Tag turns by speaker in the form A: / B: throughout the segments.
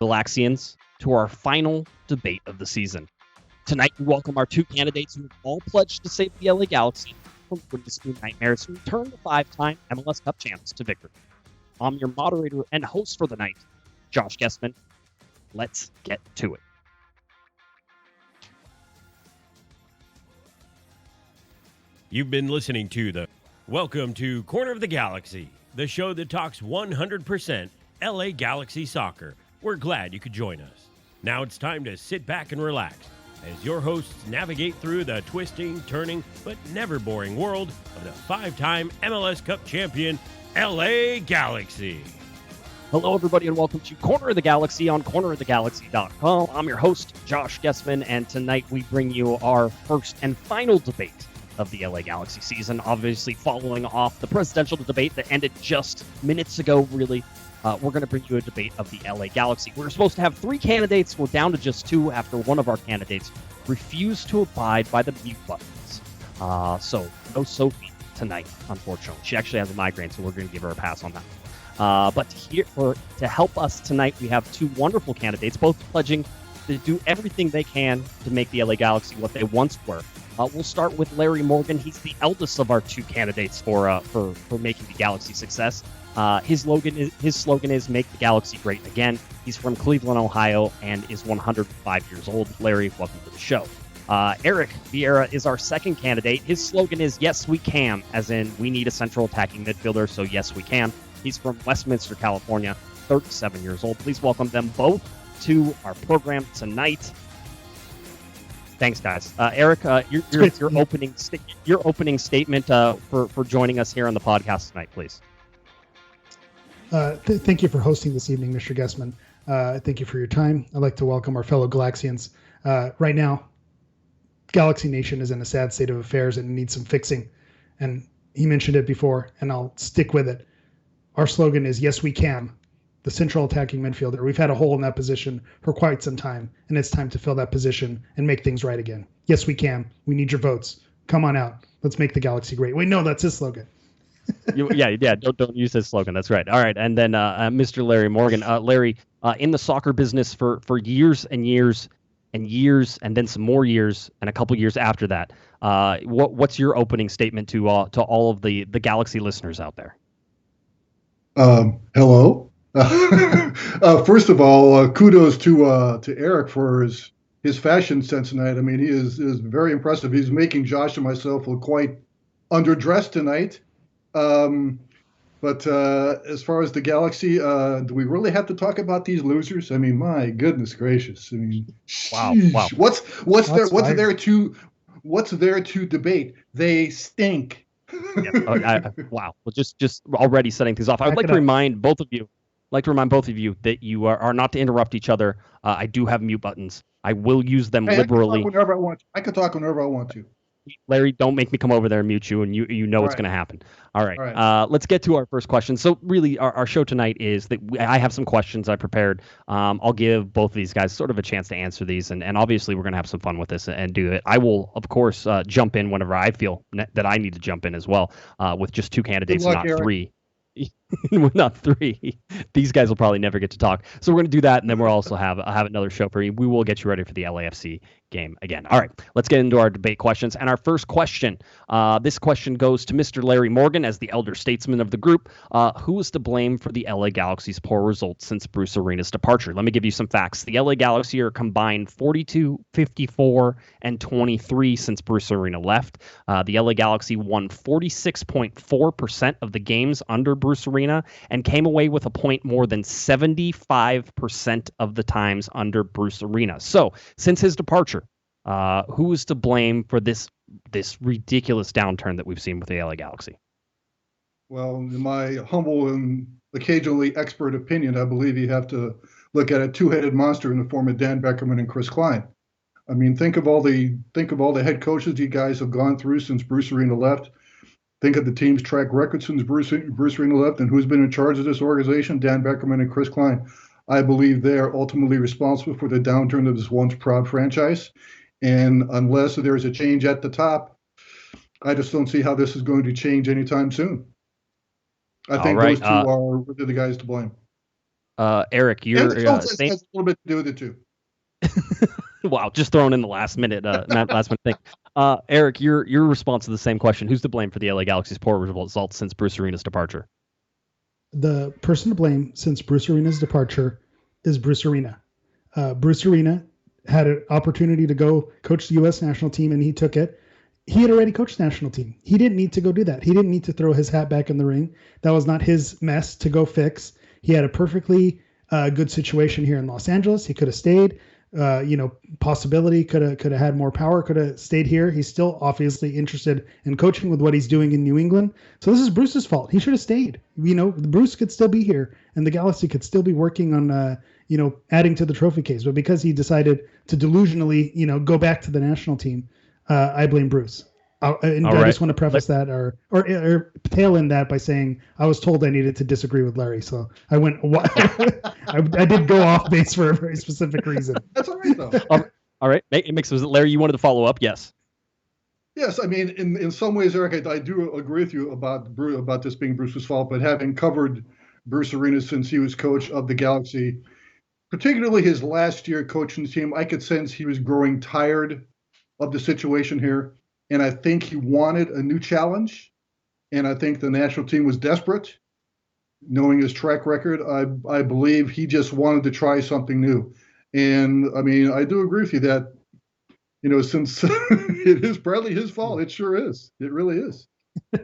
A: Galaxians, to our final debate of the season. Tonight, we welcome our two candidates who have all pledged to save the LA Galaxy from wooden spoon nightmares and return the five-time MLS Cup champs to victory. I'm your moderator and host for the night, Josh Guesman. Let's get to it.
B: You've been listening to Welcome to Corner of the Galaxy, the show that talks 100% LA Galaxy soccer. We're glad you could join us. Now it's time to sit back and relax as your hosts navigate through the twisting, turning, but never boring world of the five-time MLS Cup champion, LA Galaxy.
A: Hello, everybody, and welcome to Corner of the Galaxy on cornerofthegalaxy.com. I'm your host, Josh Guesman, and tonight we bring you our first and final debate of the LA Galaxy season, obviously following off the presidential debate that ended just minutes ago, really. We're going to bring you a debate of the LA Galaxy. We were supposed to have three candidates. We're down to just two after one of our candidates refused to abide by the mute buttons. So no Sophie tonight, unfortunately. She actually has a migraine, so we're going to give her a pass on that. But to help us tonight, we have two wonderful candidates, both pledging to do everything they can to make the LA Galaxy what they once were. We'll start with Larry Morgan. He's the eldest of our two candidates for making the Galaxy success. His slogan is "Make the Galaxy Great Again." He's from Cleveland, Ohio, and is 105 years old. Larry, welcome to the show. Eric Vieira is our second candidate. His slogan is "Yes, we can," as in we need a central attacking midfielder, so yes, we can. He's from Westminster, California, 37 years old. Please welcome them both to our program tonight. Thanks, guys. Eric, your opening statement for joining us here on the podcast tonight, please.
C: Thank you for hosting this evening, Mr. Guesman. Thank you for your time. I'd like to welcome our fellow Galaxians. Right now, Galaxy Nation is in a sad state of affairs and needs some fixing. And he mentioned it before, and I'll stick with it. Our slogan is, "Yes, we can." The central attacking midfielder. We've had a hole in that position for quite some time, and it's time to fill that position and make things right again. Yes, we can. We need your votes. Come on out. Let's make the Galaxy great. Wait, no, that's his slogan.
A: Yeah. Don't use his slogan. That's right. All right, and then Mr. Larry Morgan. Larry, in the soccer business for years and years and years, and then some more years, and a couple years after that. What's your opening statement to all of the Galaxy listeners out there?
D: Hello. First of all, kudos to Eric for his fashion sense tonight. I mean, he is very impressive. He's making Josh and myself look quite underdressed tonight. But as far as the Galaxy, do we really have to talk about these losers? I mean, my goodness gracious! I mean,
A: wow.
D: What's there to debate? They stink.
A: Yeah. Wow. Well, just already setting things off. I would like to remind both of you that you are not to interrupt each other. I do have mute buttons. I will use them liberally.
D: I can talk whenever I want to.
A: Larry, don't make me come over there and mute you, and you know what's going to happen. All right. Let's get to our first question. So really, our show tonight is that I have some questions I prepared. I'll give both of these guys sort of a chance to answer these, and obviously we're going to have some fun with this and do it. I will, of course, jump in whenever I feel that I need to jump in as well, with just two candidates, not three. Not three. These guys will probably never get to talk. So we're going to do that, and then we'll also have another show for you. We will get you ready for the LAFC game again. All right, let's get into our debate questions. And our first question, this question goes to Mr. Larry Morgan as the elder statesman of the group. Who is to blame for the LA Galaxy's poor results since Bruce Arena's departure? Let me give you some facts. The LA Galaxy are combined 42, 54, and 23 since Bruce Arena left. The LA Galaxy won 46.4% of the games under Bruce Arena and came away with a point more than 75% of the times under Bruce Arena. So, since his departure, who is to blame for this ridiculous downturn that we've seen with the LA Galaxy?
D: Well, in my humble and occasionally expert opinion, I believe you have to look at a two-headed monster in the form of Dan Beckerman and Chris Klein. I mean, think of all the head coaches you guys have gone through since Bruce Arena left. Think of the team's track record since Bruce Arena left, and who's been in charge of this organization, Dan Beckerman and Chris Klein. I believe they're ultimately responsible for the downturn of this once proud franchise. And unless there's a change at the top, I just don't see how this is going to change anytime soon. I think those two are the guys to blame.
A: Eric,
D: And
A: you're
D: the coach has a little bit to do with it too.
A: wow, just thrown in the last minute thing. Eric, your response to the same question: who's to blame for the LA Galaxy's poor results since Bruce Arena's departure?
C: The person to blame since Bruce Arena's departure is Bruce Arena. Bruce Arena had an opportunity to go coach the U.S. national team, and he took it. He had already coached the national team. He didn't need to go do that. He didn't need to throw his hat back in the ring. That was not his mess to go fix. He had a perfectly good situation here in Los Angeles. He could have stayed. Possibility could have had more power, could have stayed here. He's still obviously interested in coaching with what he's doing in New England. So this is Bruce's fault. He should have stayed. Bruce could still be here and the Galaxy could still be working on, adding to the trophy case. But because he decided to delusionally, go back to the national team, I blame Bruce. I just want to preface that or tail in that by saying I was told I needed to disagree with Larry, so I went. I did go off base for a very specific reason.
D: That's all right though.
A: All right, it makes sense. Larry, you wanted to follow up? Yes.
D: Yes, I mean, in some ways, Eric, I do agree with you about this being Bruce's fault. But having covered Bruce Arena since he was coach of the Galaxy, particularly his last year coaching the team, I could sense he was growing tired of the situation here. And I think he wanted a new challenge. And I think the national team was desperate. Knowing his track record, I believe he just wanted to try something new. And, I mean, I do agree with you that, since it is partly his fault, it sure is. It really is.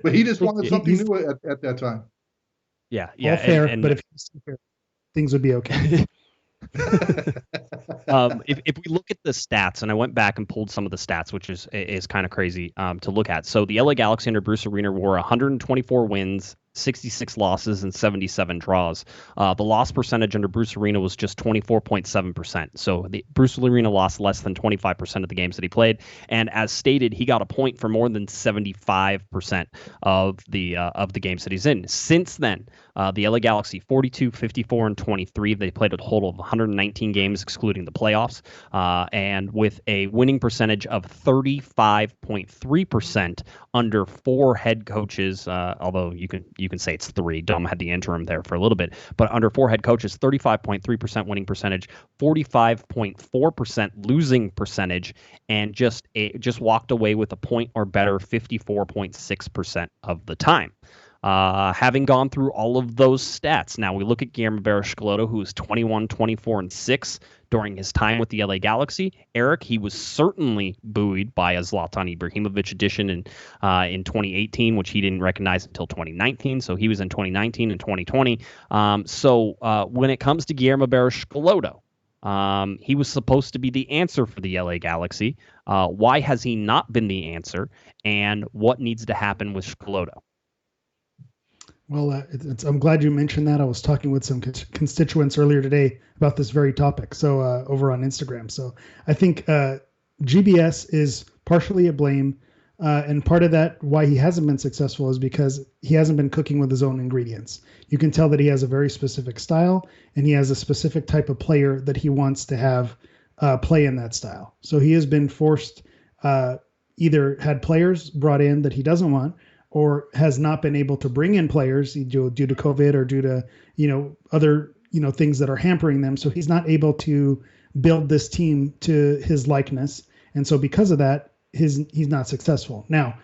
D: But he just wanted something new at that time.
A: Yeah.
C: All fair, but if he's fair, things would be okay.
A: If we look at the stats, and I went back and pulled some of the stats, which is kind of crazy to look at. So the LA Galaxy under Bruce Arena were 124 wins, 66 losses, and 77 draws. The loss percentage under Bruce Arena was just 24.7%. So the Bruce Arena lost less than 25% of the games that he played. And as stated, he got a point for more than 75% of the games that he's in. Since then, the LA Galaxy 42, 54, and 23. They played a total of 119 games, excluding the playoffs, and with a winning percentage of 35.3% under four head coaches. Although you can say it's three. Dom had the interim there for a little bit, but under four head coaches, 35.3% winning percentage, 45.4% losing percentage, and just walked away with a point or better 54.6% of the time. Having gone through all of those stats, now we look at Guillermo Barros Schelotto, who is 21, 24, and 6 during his time with the LA Galaxy. Eric, he was certainly buoyed by a Zlatan Ibrahimovic edition in 2018, which he didn't recognize until 2019. So he was in 2019 and 2020. So when it comes to Guillermo Barros Schelotto, he was supposed to be the answer for the LA Galaxy. Why has he not been the answer? And what needs to happen with Schelotto?
C: Well, I'm glad you mentioned that. I was talking with some constituents earlier today about this very topic. So over on Instagram. So I think GBS is partially at blame. And part of that, why he hasn't been successful, is because he hasn't been cooking with his own ingredients. You can tell that he has a very specific style, and he has a specific type of player that he wants to have play in that style. So he has been forced, either had players brought in that he doesn't want, or has not been able to bring in players due to COVID or due to, other, things that are hampering them. So he's not able to build this team to his likeness. And so because of that, he's not successful. Now,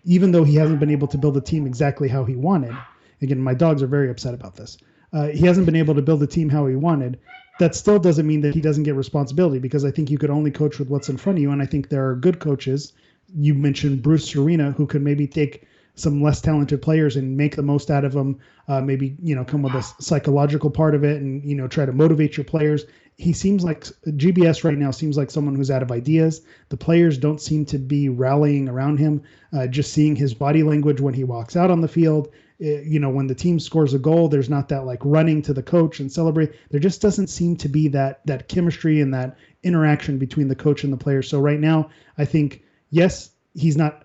C: even though he hasn't been able to build a team exactly how he wanted, again, my dogs are very upset about this. He hasn't been able to build a team how he wanted. That still doesn't mean that he doesn't get responsibility, because I think you could only coach with what's in front of you. And I think there are good coaches. You mentioned Bruce Arena, who could maybe take some less talented players and make the most out of them. Maybe, come with a psychological part of it and, try to motivate your players. He seems like GBS right now seems like someone who's out of ideas. The players don't seem to be rallying around him. Just seeing his body language when he walks out on the field, when the team scores a goal, there's not that like running to the coach and celebrate. There just doesn't seem to be that chemistry and that interaction between the coach and the players. So right now, I think, yes, he's not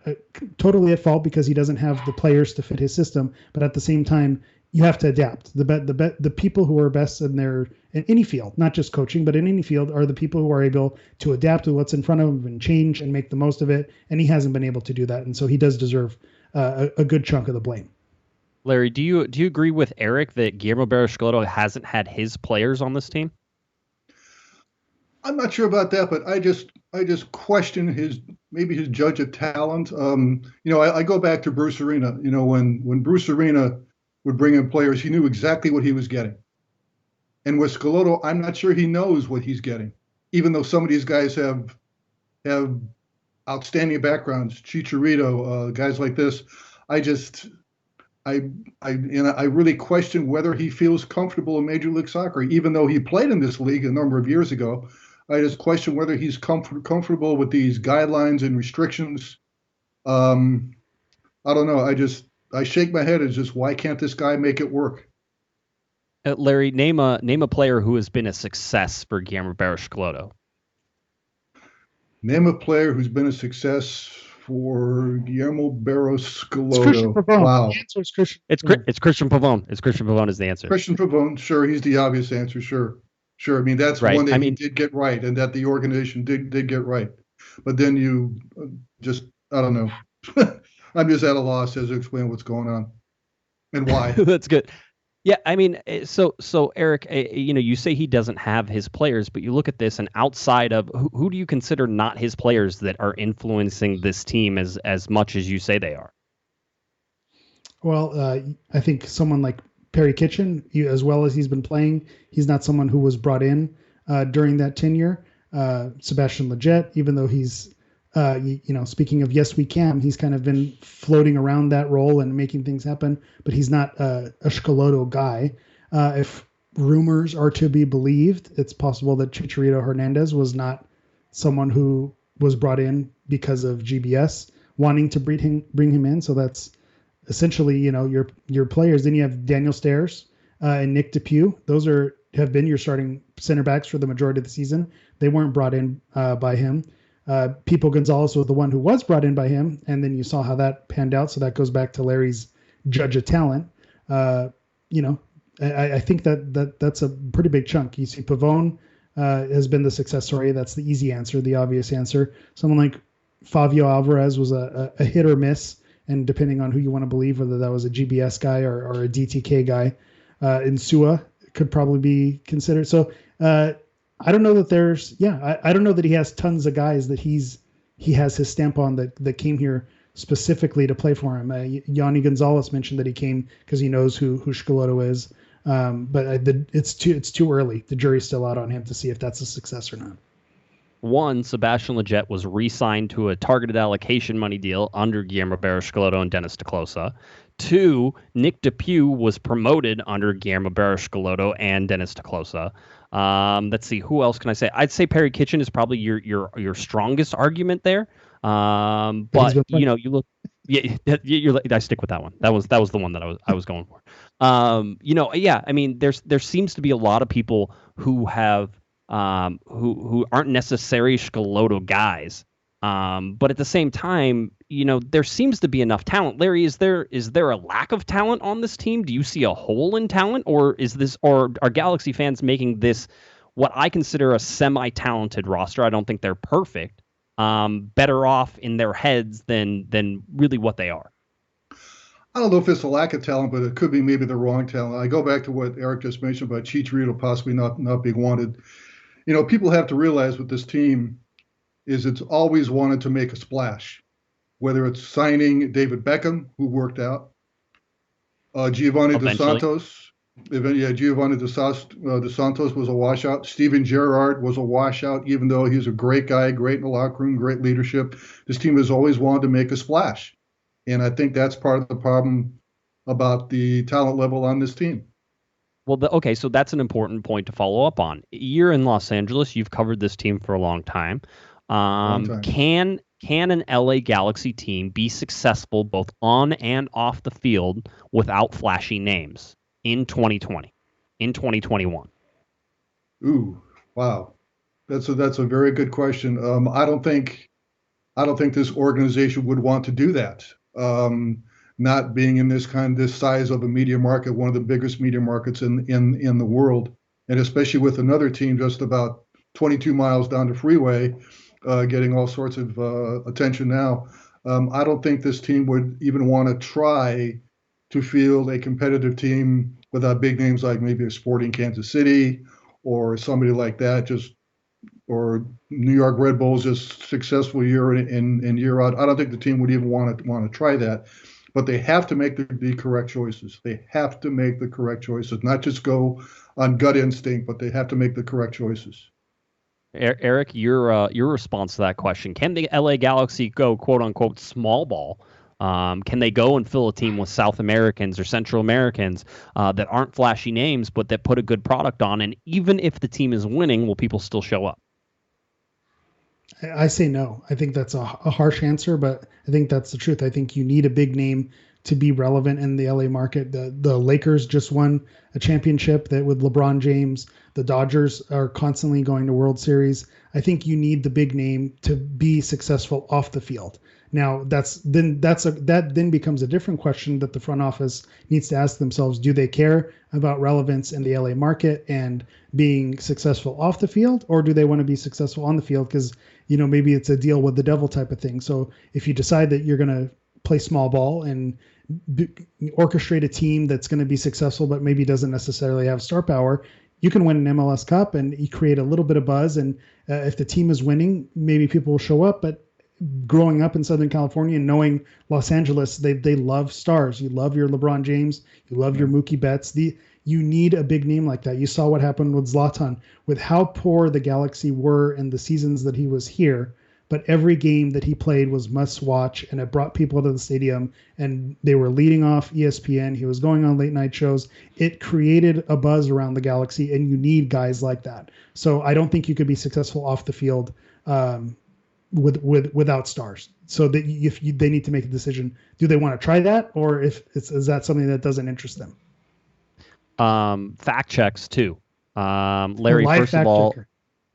C: totally at fault because he doesn't have the players to fit his system. But at the same time, you have to adapt. The people who are best in any field, not just coaching, but in any field, are the people who are able to adapt to what's in front of him and change and make the most of it. And he hasn't been able to do that. And so he does deserve a good chunk of the blame.
A: Larry, do you agree with Eric that Guillermo Barros Schelotto hasn't had his players on this team?
D: I'm not sure about that, but I just question maybe his judge of talent. I go back to Bruce Arena. When Bruce Arena would bring in players, he knew exactly what he was getting. And with Schelotto, I'm not sure he knows what he's getting, even though some of these guys have outstanding backgrounds. Chicharito, guys like this. I really question whether he feels comfortable in Major League Soccer, even though he played in this league a number of years ago. I just question whether he's comfortable with these guidelines and restrictions. I don't know. I shake my head. It's just, why can't this guy make it work?
A: Larry, name a player who has been a success for Guillermo Barros Schelotto.
D: Name a player who's been a success for Guillermo Barros Schelotto.
C: It's Cristian Pavon.
D: Wow.
C: The answer is Cristian.
A: It's Cristian Pavon. Cristian Pavon is the answer.
D: Cristian Pavon, sure, he's the obvious answer. Sure. I mean, that's
A: right.
D: one that he did get right, and that the organization did get right. But then you I don't know. I'm just at a loss as to explain what's going on and why.
A: That's good. Yeah, I mean, so Eric, you say he doesn't have his players, but you look at this, and outside of who do you consider not his players that are influencing this team as much as you say they are?
C: Well, I think someone like Perry Kitchen, as well as he's been playing, he's not someone who was brought in during that tenure. Sebastian Lletget, even though he's, speaking of Yes We Can, he's kind of been floating around that role and making things happen, but he's not a Schelotto guy. If rumors are to be believed, it's possible that Chicharito Hernandez was not someone who was brought in because of GBS wanting to bring him in. So that's essentially, your players. Then you have Daniel Stairs and Nick DePuy. Those have been your starting center backs for the majority of the season. They weren't brought in by him. Pipo Gonzalez was the one who was brought in by him, and then you saw how that panned out. So that goes back to Larry's judge of talent. I think that's a pretty big chunk. You see Pavone has been the success story. That's the easy answer, the obvious answer. Someone like Fabio Alvarez was a hit or miss, and depending on who you want to believe, whether that was a GBS guy or a DTK guy, Insua could probably be considered. So I don't know that I don't know that he has tons of guys that he has his stamp on that came here specifically to play for him. Yanni Gonzalez mentioned that he came because he knows who Schelotto is, but it's too early. The jury's still out on him to see if that's a success or not.
A: One, Sebastian Lletget was re-signed to a targeted allocation money deal under Guillermo Barros Schelotto and Dennis Kloese. Two, Nick DePuy was promoted under Guillermo Barros Schelotto and Dennis Kloese. Let's see, who else can I say? I'd say Perry Kitchen is probably your strongest argument there. But you look, I stick with that one. That was the one that I was going for. I mean, there seems to be a lot of people who have who aren't necessarily Schelotto guys. But at the same time, there seems to be enough talent. Larry, is there a lack of talent on this team? Do you see a hole in talent, or are Galaxy fans making this what I consider a semi-talented roster? I don't think they're perfect. Better off in their heads than really what they are.
D: I don't know if it's a lack of talent, but it could be maybe the wrong talent. I go back to what Eric just mentioned about Chicharito possibly not being wanted. People have to realize with this team is it's always wanted to make a splash, whether it's signing David Beckham, who worked out, Giovanni Dos Santos. Giovanni Dos Santos was a washout. Steven Gerrard was a washout, even though he's a great guy, great in the locker room, great leadership. This team has always wanted to make a splash. And I think that's part of the problem about the talent level on this team.
A: Well, okay, so that's an important point to follow up on. You're in Los Angeles. You've covered this team for a long time. Can an LA Galaxy team be successful both on and off the field without flashy names in 2020, in 2021?
D: Ooh, wow. That's a very good question. I don't think this organization would want to do that. Not being in this size of a media market, one of the biggest media markets in the world, and especially with another team just about 22 miles down the freeway, getting all sorts of attention now. I don't think this team would even want to try to field a competitive team without big names like maybe a Sporting Kansas City or somebody like that, or New York Red Bulls just successful year in and year out. I don't think the team would even want to try that. But they have to make the correct choices. They have to make the correct choices, not just go on gut instinct, but they have to make the correct choices.
A: Eric, your response to that question: can the LA Galaxy go quote unquote small ball? Can they go and fill a team with South Americans or Central Americans that aren't flashy names, but that put a good product on? And even if the team is winning, will people still show up?
C: I say no. I think that's a harsh answer, but I think that's the truth. I think you need a big name to be relevant in the LA market. The Lakers just won a championship that with LeBron James. The Dodgers are constantly going to World Series. I think you need the big name to be successful off the field. Now that then becomes a different question that the front office needs to ask themselves: do they care about relevance in the LA market and being successful off the field, or do they want to be successful on the field? Because maybe it's a deal with the devil type of thing. So if you decide that you're going to play small ball and orchestrate a team that's going to be successful, but maybe doesn't necessarily have star power, you can win an MLS Cup and you create a little bit of buzz. And if the team is winning, maybe people will show up. But growing up in Southern California and knowing Los Angeles, they love stars. You love your LeBron James. You love your Mookie Betts. You need a big name like that. You saw what happened with Zlatan, with how poor the Galaxy were in the seasons that he was here. But every game that he played was must watch, and it brought people to the stadium, and they were leading off ESPN. He was going on late night shows. It created a buzz around the Galaxy, and you need guys like that. So I don't think you could be successful off the field without stars. So that they need to make a decision: do they want to try that, or is that something that doesn't interest them?
A: Fact checks too. Larry, first of all,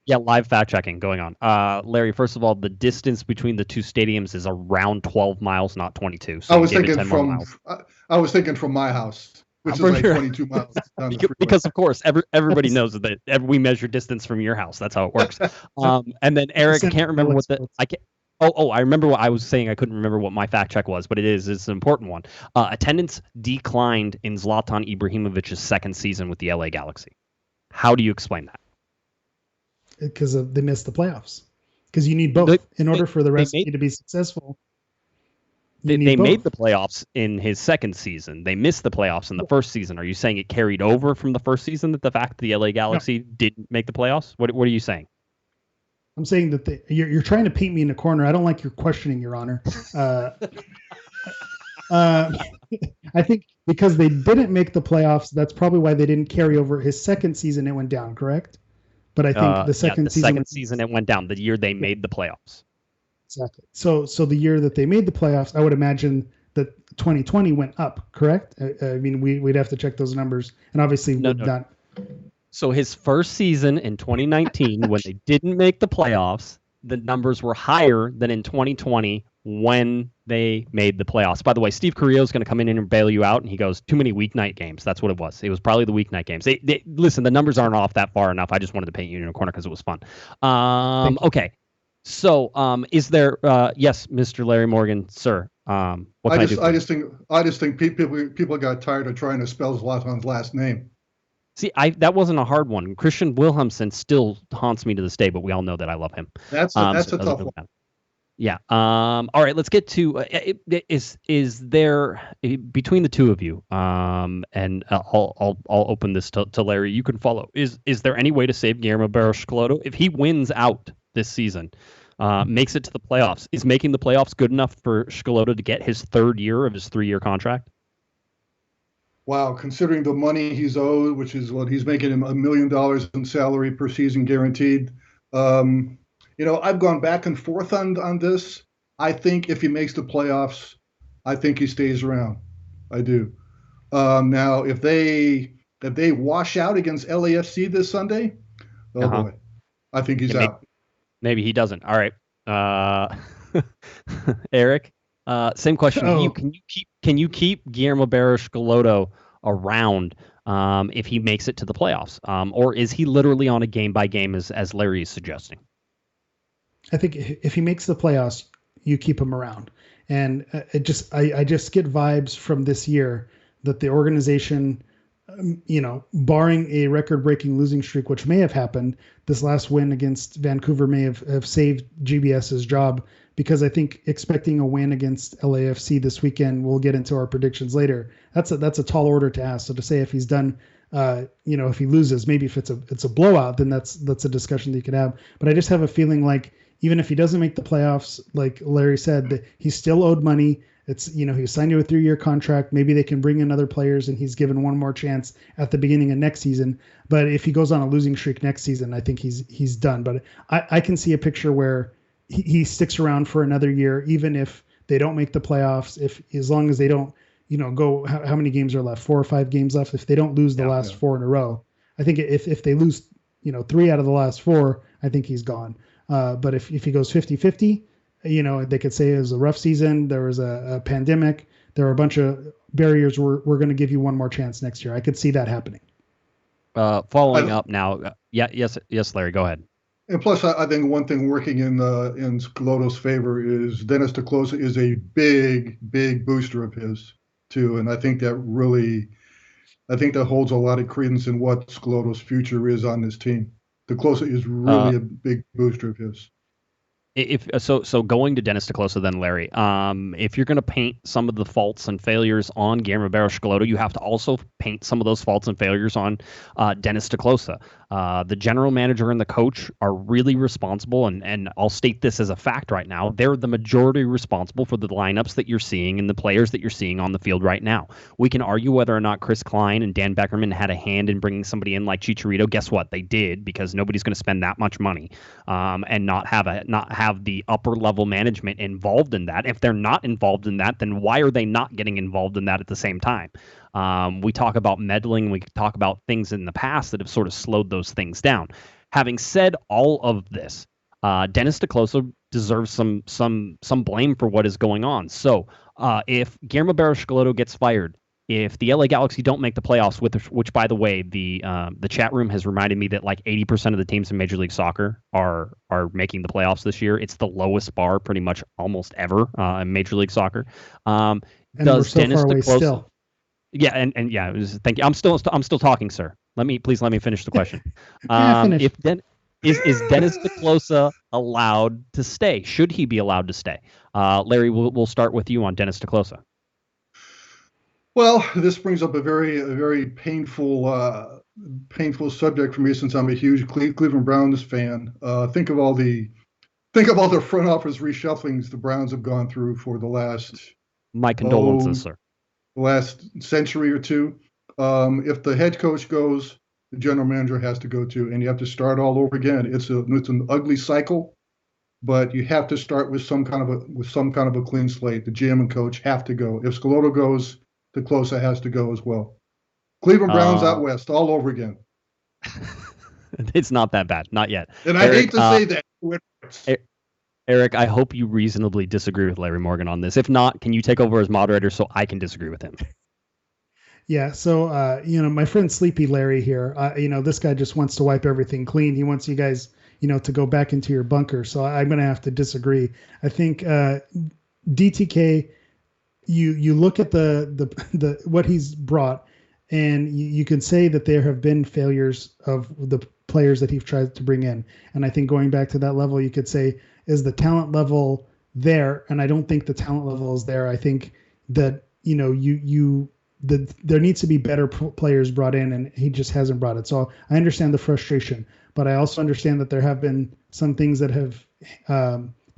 A: yeah, live fact checking going on. Larry, first of all, the distance between the two stadiums is around 12 miles, not 22. So
D: I was thinking from my house, which is like 22 miles down the freeway.
A: Because of course, everybody knows that we measure distance from your house. That's how it works. And then Eric, I can't remember what I remember what I was saying. I couldn't remember what my fact check was, but it's an important one. Attendance declined in Zlatan Ibrahimovic's second season with the LA Galaxy. How do you explain that?
C: Because they missed the playoffs. Because you need both in order for the recipe to be successful.
A: They made the playoffs in his second season. They missed the playoffs in the first season. Are you saying it carried over from the first season, that the fact that the LA Galaxy didn't make the playoffs? What are you saying?
C: I'm saying that you're trying to paint me in a corner. I don't like your questioning, Your Honor. I think because they didn't make the playoffs, that's probably why they didn't carry over. His second season, it went down, correct? But I think the second season it went down, the year they made the playoffs. Exactly. So the year that they made the playoffs, I would imagine that 2020 went up, correct? I mean, we'd have to check those numbers. And obviously not.
A: So his first season in 2019, when they didn't make the playoffs, the numbers were higher than in 2020 when they made the playoffs. By the way, Steve Carrillo is going to come in and bail you out, and he goes, too many weeknight games. That's what it was. It was probably the weeknight games. Listen, the numbers aren't off that far enough. I just wanted to paint you in a corner because it was fun. Okay. So is there, yes, Mr. Larry Morgan, sir, what can I do?
D: I just think people got tired of trying to spell Zlatan's last name.
A: See, that wasn't a hard one. Christian Wilhelmsen still haunts me to this day, but we all know that I love him.
D: That's a tough one.
A: Yeah. All right. Let's get to is there between the two of you? And I'll open this to Larry. You can follow. Is there any way to save Guillermo Barros Schelotto if he wins out this season, makes it to the playoffs? Is making the playoffs good enough for Schelotto to get his third year of his 3-year contract?
D: Wow, considering the money he's owed, which is what he's making him $1 million in salary per season guaranteed. I've gone back and forth on this. I think if he makes the playoffs, I think he stays around. I do. Now, if they wash out against LAFC this Sunday, boy, I think he's out.
A: Maybe he doesn't. All right, Eric. Same question to you. Can you keep Guillermo Barros Schelotto around if he makes it to the playoffs, or is he literally on a game by game as Larry is suggesting?
C: I think if he makes the playoffs, you keep him around. And I just get vibes from this year that the organization, barring a record-breaking losing streak, which may have happened, this last win against Vancouver may have saved GBS's job, because I think expecting a win against LAFC this weekend, we'll get into our predictions later. That's a tall order to ask. So to say if he's done, if he loses, maybe if it's a blowout, then that's a discussion that you could have. But I just have a feeling like even if he doesn't make the playoffs, like Larry said, that he's still owed money. It's, he signed to a 3-year contract. Maybe they can bring in other players and he's given one more chance at the beginning of next season. But if he goes on a losing streak next season, I think he's done. But I can see a picture where he sticks around for another year, even if they don't make the playoffs, as long as they don't, go, how many games are left? 4 or 5 games left. If they don't lose the last 4 in a row, I think if they lose, 3 out of the last 4, I think he's gone. But if he goes 50-50, they could say it was a rough season. There was a pandemic. There are a bunch of barriers. We're going to give you one more chance next year. I could see that happening.
A: Following up now. Yes, Larry, go ahead.
D: And plus, I think one thing working in Schelotto's favor is Dennis Kloese is a big booster of his too. And I think that holds a lot of credence in what Schelotto's future is on this team. Kloese is really a big booster of his.
A: So going to Dennis Kloese then, Larry, if you're going to paint some of the faults and failures on Guillermo Barros Schelotto, you have to also paint some of those faults and failures on Dennis Kloese. The general manager and the coach are really responsible, and I'll state this as a fact right now. They're the majority responsible for the lineups that you're seeing and the players that you're seeing on the field right now. We can argue whether or not Chris Klein and Dan Beckerman had a hand in bringing somebody in like Chicharito. Guess what? They did, because nobody's going to spend that much money and not have the upper level management involved in that. If they're not involved in that, then why are they not getting involved in that at the same time? We talk about meddling. We talk about things in the past that have sort of slowed those things down. Having said all of this, Dennis Kloese deserves some blame for what is going on. So if Guillermo Barros Schelotto gets fired, if the LA Galaxy don't make the playoffs, which by the way, the chat room has reminded me that like 80% of the teams in Major League Soccer are making the playoffs this year. It's the lowest bar pretty much almost ever in Major League Soccer.
C: And does we're so Dennis far away
A: Kloese
C: still.
A: Yeah, and yeah, thank you. I'm still talking, sir. Let me finish the question. Is Dennis Kloese allowed to stay? Should he be allowed to stay? Larry, we'll start with you on Dennis Kloese.
D: Well, this brings up a very painful subject for me, since I'm a huge Cleveland Browns fan. Think of all the front office reshufflings the Browns have gone through for the last
A: my condolences, sir.
D: Last century or two. If the head coach goes, the general manager has to go too, and you have to start all over again. It's an ugly cycle, but you have to start with some kind of a clean slate. The GM and coach have to go. If Schelotto goes, the Kloese has to go as well. Cleveland Browns out west, all over again.
A: It's not that bad, not yet.
D: And Eric, I hate to say that.
A: Eric, I hope you reasonably disagree with Larry Morgan on this. If not, can you take over as moderator so I can disagree with him?
C: Yeah. So, my friend Sleepy Larry here, this guy just wants to wipe everything clean. He wants you guys, to go back into your bunker. So I'm going to have to disagree. I think DTK, you look at the what he's brought, and you can say that there have been failures of the players that he's tried to bring in. And I think going back to that level, you could say, is the talent level there? And I don't think the talent level is there. I think that, there needs to be better players brought in, and he just hasn't brought it. So I understand the frustration, but I also understand that there have been some things that have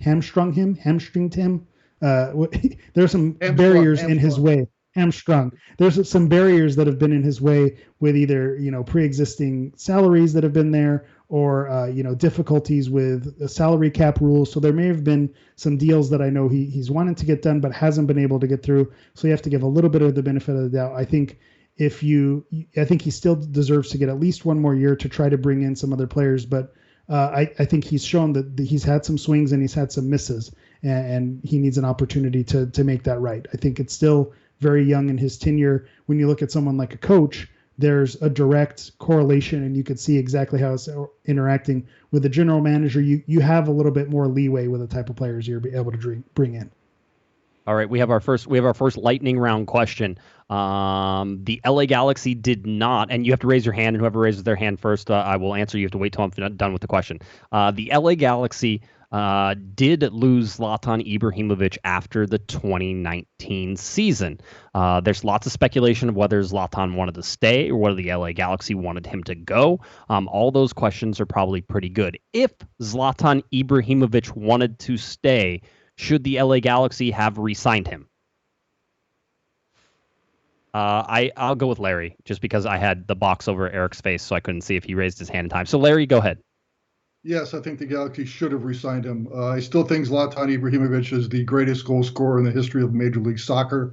C: hamstringed him. There's some barriers in his way. Hamstrung. There's some barriers that have been in his way with either, pre-existing salaries that have been there, or, difficulties with a salary cap rules. So there may have been some deals that I know he's wanted to get done, but hasn't been able to get through. So you have to give a little bit of the benefit of the doubt. I think I think he still deserves to get at least one more year to try to bring in some other players. But I think he's shown that he's had some swings and he's had some misses, and he needs an opportunity to make that right. I think it's still very young in his tenure. When you look at someone like a coach, there's a direct correlation, and you could see exactly how it's interacting with the general manager. You have a little bit more leeway with the type of players you're able to bring in.
A: All right, we have our first lightning round question. The LA Galaxy did not, and you have to raise your hand, and whoever raises their hand first, I will answer. You have to wait till I'm done with the question. The LA Galaxy did lose Zlatan Ibrahimovic after the 2019 season. There's lots of speculation of whether Zlatan wanted to stay or whether the LA Galaxy wanted him to go. All those questions are probably pretty good. If Zlatan Ibrahimovic wanted to stay, should the LA Galaxy have re-signed him? I'll go with Larry, just because I had the box over Eric's face, so I couldn't see if he raised his hand in time. So Larry, go ahead.
D: Yes, I think the Galaxy should have re-signed him. I still think Zlatan Ibrahimovic is the greatest goal scorer in the history of Major League Soccer.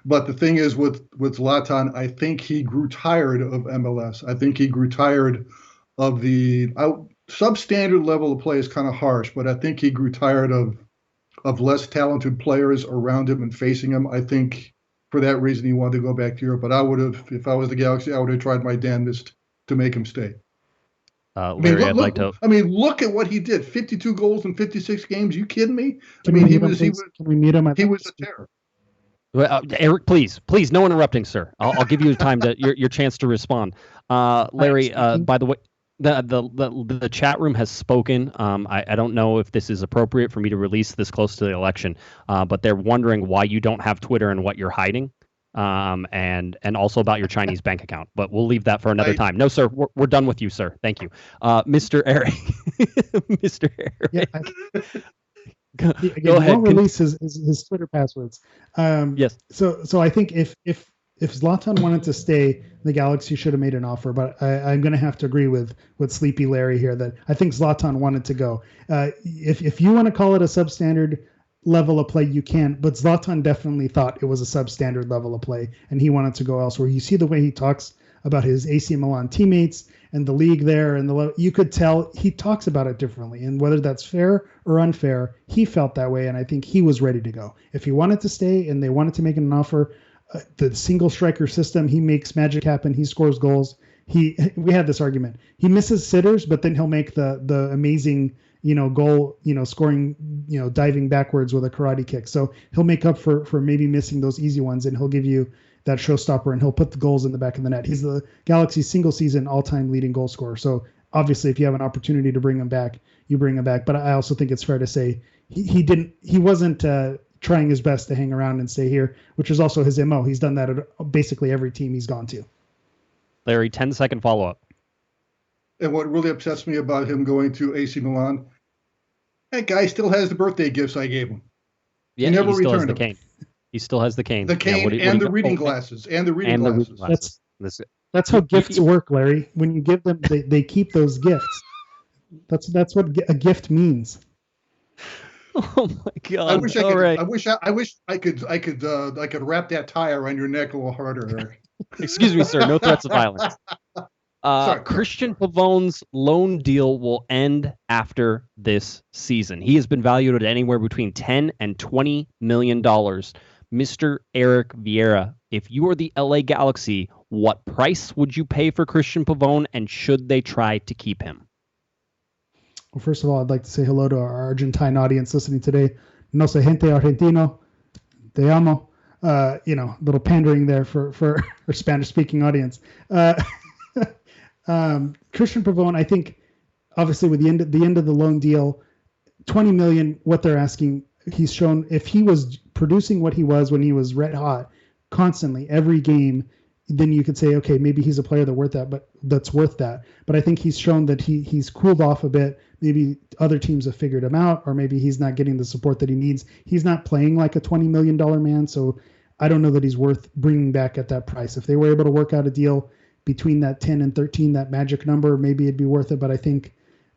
D: But the thing is with Zlatan, I think he grew tired of MLS. I think he grew tired of the substandard level of play is kind of harsh, but I think he grew tired of less talented players around him and facing him. I think for that reason he wanted to go back to Europe. But I would have, if I was the Galaxy, I would have tried my damnedest to make him stay.
A: Larry,
D: look at what he did. 52 goals in 56 games. You kidding me?
C: Can we meet him?
D: He was a terror.
A: Well, Eric, please, no interrupting, sir. I'll give you time to your chance to respond. Larry, by the way, the chat room has spoken. I don't know if this is appropriate for me to release this close to the election, but they're wondering why you don't have Twitter and what you're hiding, and also about your Chinese bank account. But we'll leave that for another time. No, sir, we're done with you, sir. Thank you, Mr. Eric. Mr. Eric.
C: Yeah,
A: Go ahead.
C: Won't release his Twitter passwords.
A: Yes.
C: So I think if Zlatan wanted to stay, the Galaxy should have made an offer. But I'm going to have to agree with Sleepy Larry here that I think Zlatan wanted to go. If you want to call it a substandard level of play, you can. But Zlatan definitely thought it was a substandard level of play, and he wanted to go elsewhere. You see the way he talks about his AC Milan teammates and the league there, and you could tell he talks about it differently. And whether that's fair or unfair, he felt that way, and I think he was ready to go. If he wanted to stay and they wanted to make an offer, the single striker system, he makes magic happen. He scores goals. We had this argument. He misses sitters, but then he'll make the amazing goal, scoring, diving backwards with a karate kick. So he'll make up for maybe missing those easy ones, and he'll give you that showstopper, and he'll put the goals in the back of the net. He's the Galaxy's single season all-time leading goal scorer. So obviously, if you have an opportunity to bring him back, you bring him back. But I also think it's fair to say he wasn't trying his best to hang around and stay here, which is also his MO. He's done that at basically every team he's gone to.
A: Larry, 10-second follow-up.
D: And what really upsets me about him going to AC Milan, that guy still has the birthday gifts I gave him.
A: Yeah,
D: he never
A: still has
D: returned
A: the
D: them.
A: cane. He still has the cane.
D: The cane and the reading glasses. And the reading glasses.
C: That's how gifts work, Larry. When you give them, they keep those gifts. That's what a gift means.
A: Oh my God!
D: I wish I could wrap that tie around your neck a little harder, Eric.
A: Excuse me, sir. No threats of violence. Cristian Pavone's loan deal will end after this season. He has been valued at anywhere between $10 and $20 million. Mr. Eric Vieira, if you are the LA Galaxy, what price would you pay for Cristian Pavone, and should they try to keep him?
C: Well, first of all, I'd like to say hello to our Argentine audience listening today. No sé gente argentino, te amo. Little pandering there for our Spanish-speaking audience. Cristian Pavone, I think, obviously with the end of the loan deal, $20 million, what they're asking, he's shown if he was producing what he was when he was red hot constantly every game, then you could say, okay, maybe he's a player that's worth that. But I think he's shown that he's cooled off a bit. Maybe other teams have figured him out, or maybe he's not getting the support that he needs. He's not playing like a $20 million man, so I don't know that he's worth bringing back at that price. If they were able to work out a deal between that 10 and 13, that magic number, maybe it'd be worth it. But I think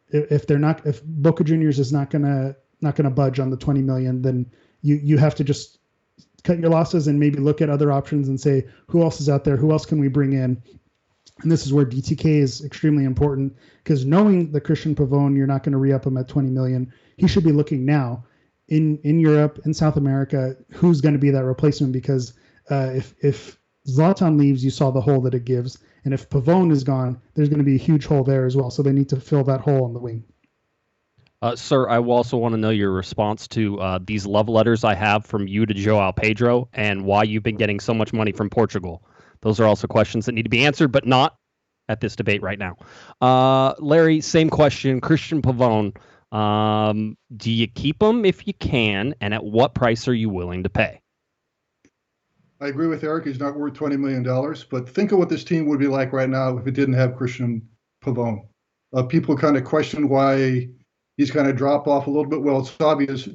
C: if Boca Juniors is not gonna budge on the 20 million, then you have to just cut your losses and maybe look at other options and say, who else is out there? Who else can we bring in? And this is where DTK is extremely important, because knowing the Cristian Pavone, you're not going to re-up him at 20 million. He should be looking now in Europe, in South America, who's going to be that replacement, because if Zlatan leaves, you saw the hole that it gives. And if Pavone is gone, there's going to be a huge hole there as well. So they need to fill that hole on the wing.
A: Sir, I will also want to know your response to these love letters I have from you to Joao Pedro and why you've been getting so much money from Portugal. Those are also questions that need to be answered, but not at this debate right now. Larry, same question. Cristian Pavon, do you keep him if you can, and at what price are you willing to pay?
D: I agree with Eric. He's not worth $20 million, but think of what this team would be like right now if it didn't have Cristian Pavon. People kind of question why he's kind of dropped off a little bit. Well, it's obvious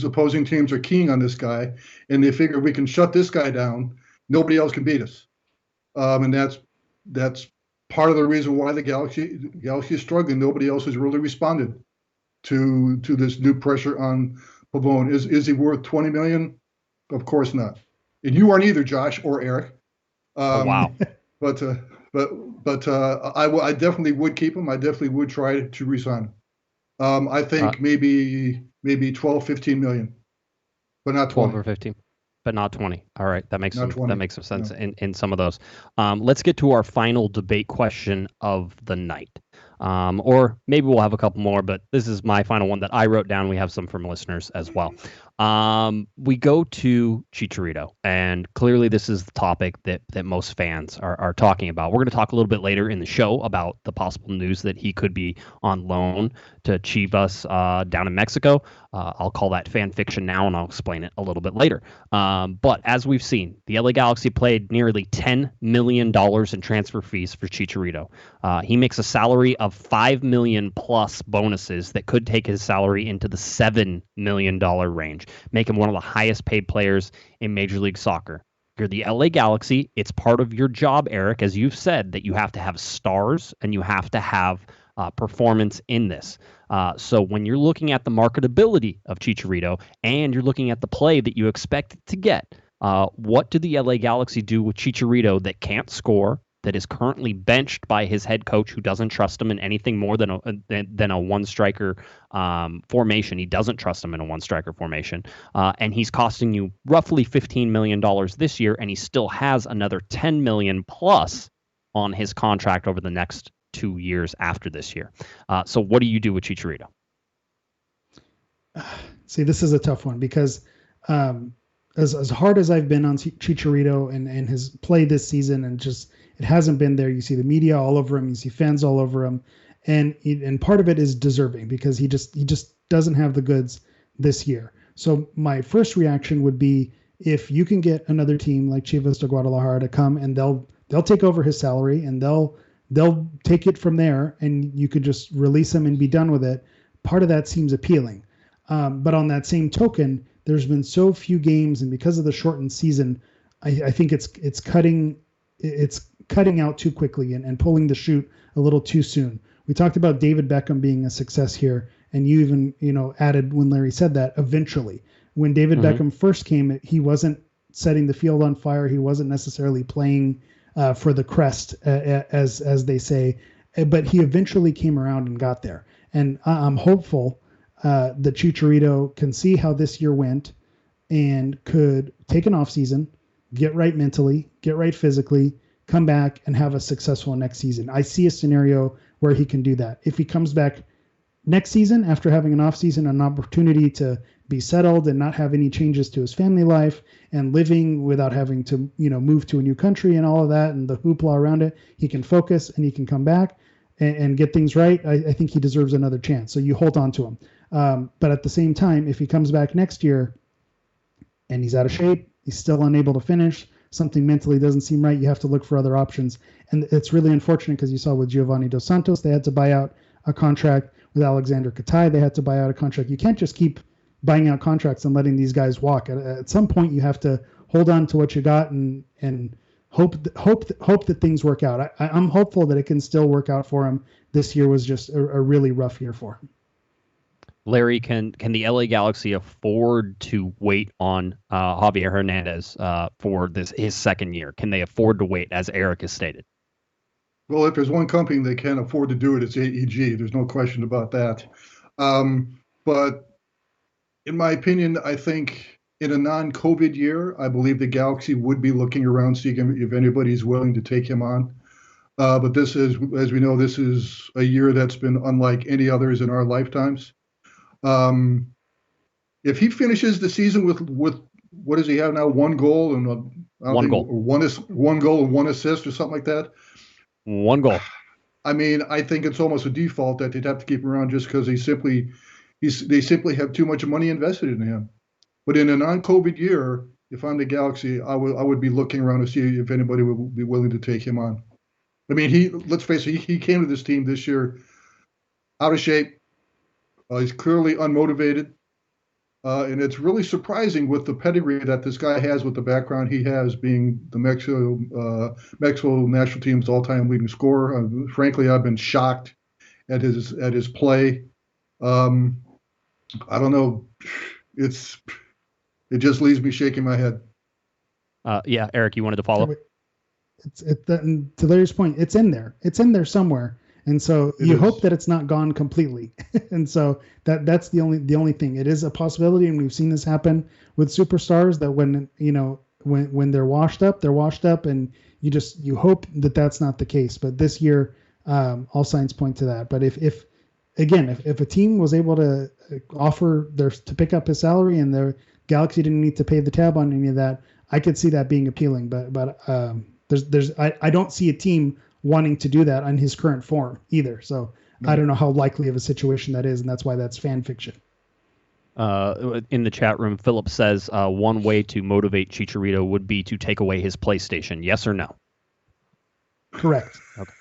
D: opposing teams are keying on this guy, and they figure we can shut this guy down, nobody else can beat us. And that's part of the reason why the Galaxy is struggling. Nobody else has really responded to this new pressure on Pavone. Is he worth $20 million? Of course not. And you aren't either, Josh or Eric.
A: Wow.
D: But I definitely would keep him. I definitely would try to re-sign him. I think maybe 12, 15 million, but not 20.
A: 12 or 15, but not 20. All right, that makes some sense
D: No.
A: in some of those. Let's get to our final debate question of the night. Or maybe we'll have a couple more, but this is my final one that I wrote down. We have some from listeners as well. We go to Chicharito, and clearly this is the topic that most fans are talking about. We're going to talk a little bit later in the show about the possible news that he could be on loan to Chivas down in Mexico. I'll call that fan fiction now, and I'll explain it a little bit later. But as we've seen, the LA Galaxy paid nearly $10 million in transfer fees for Chicharito. He makes a salary of $5 million plus bonuses that could take his salary into the $7 million range, make him one of the highest paid players in Major League Soccer. You're the LA Galaxy. It's part of your job, Eric, as you've said, that you have to have stars and you have to have performance in this. So when you're looking at the marketability of Chicharito and you're looking at the play that you expect to get, what do the LA Galaxy do with Chicharito that can't score, that is currently benched by his head coach who doesn't trust him in anything more than a one-striker formation? He doesn't trust him in a one-striker formation. And he's costing you roughly $15 million this year, and he still has another $10 million plus on his contract over the next 2 years after this year. So what do you do with Chicharito?
C: See, this is a tough one because as hard as I've been on Chicharito and his play this season, and just it hasn't been there. You see the media all over him. You see fans all over him, and part of it is deserving because he just doesn't have the goods this year. So my first reaction would be if you can get another team like Chivas de Guadalajara to come and they'll take over his salary and they'll take it from there, and you could just release him and be done with it. Part of that seems appealing. But on that same token, there's been so few games, and because of the shortened season, I think it's cutting out too quickly and pulling the chute a little too soon. We talked about David Beckham being a success here, and you even added when Larry said that eventually. When David Beckham first came, he wasn't setting the field on fire. He wasn't necessarily playing for the crest, as they say, but he eventually came around and got there. And I'm hopeful that Chicharito can see how this year went and could take an off season, get right mentally, get right physically, come back and have a successful next season. I see a scenario where he can do that. If he comes back next season after having an off season, an opportunity to be settled and not have any changes to his family life and living without having to, move to a new country and all of that and the hoopla around it, he can focus and he can come back and get things right. I think he deserves another chance. So you hold on to him. But at the same time, if he comes back next year and he's out of shape, he's still unable to finish, something mentally doesn't seem right, you have to look for other options. And it's really unfortunate because you saw with Giovanni Dos Santos, they had to buy out a contract. With Alexander Katai, they had to buy out a contract. You can't just keep buying out contracts and letting these guys walk. At some point, you have to hold on to what you got and hope that things work out. I'm hopeful that it can still work out for him. This year was just a really rough year for him.
A: Larry, can the LA Galaxy afford to wait on Javier Hernandez for his second year? Can they afford to wait, as Eric has stated?
D: Well, if there's one company that can afford to do it, it's AEG. There's no question about that. But in my opinion, I think in a non-COVID year, I believe the Galaxy would be looking around, seeing if anybody's willing to take him on. But this is, as we know, this is a year that's been unlike any others in our lifetimes. If he finishes the season with what does he have now? One goal and one goal and one assist or something like that.
A: One goal.
D: I mean, I think it's almost a default that they'd have to keep him around just because they simply have too much money invested in him. But in a non-COVID year, if I'm the Galaxy, I would be looking around to see if anybody would be willing to take him on. I mean, let's face it, he came to this team this year out of shape. He's clearly unmotivated. And it's really surprising with the pedigree that this guy has, with the background he has, being the Mexico national team's all-time leading scorer. Frankly, I've been shocked at his play. I don't know. It just leaves me shaking my head.
A: Yeah, Eric, you wanted to follow?
C: To Larry's point, it's in there. It's in there somewhere. And so you hope that it's not gone completely. And so that's the only thing. It is a possibility, and we've seen this happen with superstars, that when they're washed up, and you hope that that's not the case. But this year, all signs point to that. But if a team was able to offer to pick up his salary and the Galaxy didn't need to pay the tab on any of that, I could see that being appealing. But I don't see a team wanting to do that on his current form either. So I don't know how likely of a situation that is, and that's why that's fan fiction.
A: In the chat room, Philip says one way to motivate Chicharito would be to take away his PlayStation. Yes or no?
C: Correct.
A: Okay.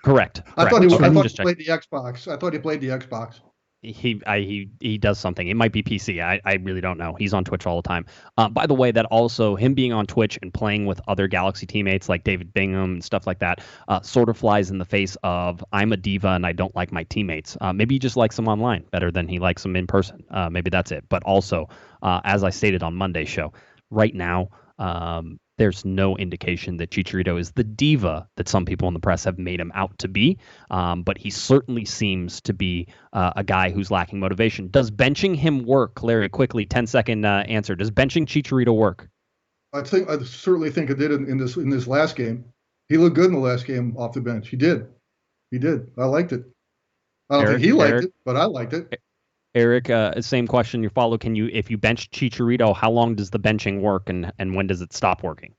A: Correct.
D: I thought he played the Xbox. I thought he played the Xbox.
A: He does something. It might be PC. I really don't know. He's on Twitch all the time. By the way, that also, him being on Twitch and playing with other Galaxy teammates like David Bingham and stuff like that, sort of flies in the face of, I'm a diva and I don't like my teammates. Maybe he just likes them online better than he likes them in person. Maybe that's it. But also, as I stated on Monday's show, right now, there's no indication that Chicharito is the diva that some people in the press have made him out to be. But he certainly seems to be a guy who's lacking motivation. Does benching him work? Larry, quickly, 10-second answer. Does benching Chicharito work?
D: I certainly think it did in this last game. He looked good in the last game off the bench. He did. I liked it. I don't think he liked it, but I liked it.
A: Eric, same question. Your follow. If you bench Chicharito, how long does the benching work, and when does it stop working?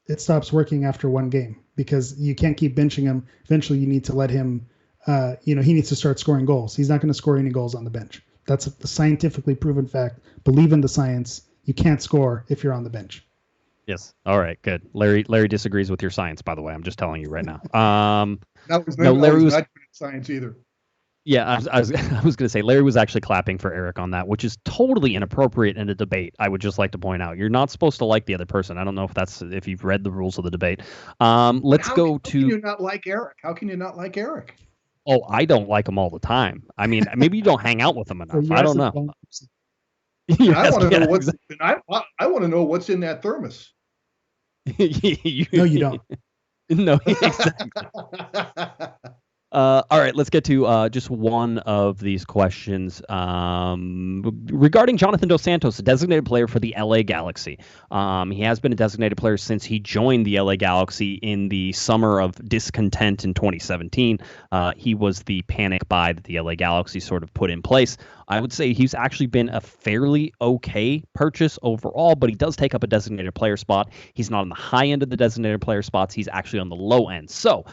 C: It stops working after one game, because you can't keep benching him. Eventually, you need to let him. He needs to start scoring goals. He's not going to score any goals on the bench. That's a scientifically proven fact. Believe in the science. You can't score if you're on the bench.
A: Yes. All right. Good. Larry disagrees with your science, by the way. I'm just telling you right now.
D: Larry was not good at science either.
A: Yeah, I was going to say, Larry was actually clapping for Eric on that, which is totally inappropriate in a debate. I would just like to point out, you're not supposed to like the other person. I don't know if you've read the rules of the debate. How can you not like Eric?
D: How can you not like Eric?
A: Oh, I don't like him all the time. I mean, maybe you don't hang out with him enough. I don't know.
D: I want to know what's in that thermos.
C: No, you don't.
A: No, exactly. All right, let's get to just one of these questions regarding Jonathan Dos Santos, a designated player for the LA Galaxy. He has been a designated player since he joined the LA Galaxy in the summer of discontent in 2017. He was the panic buy that the LA Galaxy sort of put in place. I would say he's actually been a fairly okay purchase overall, but he does take up a designated player spot. He's not on the high end of the designated player spots. He's actually on the low end. So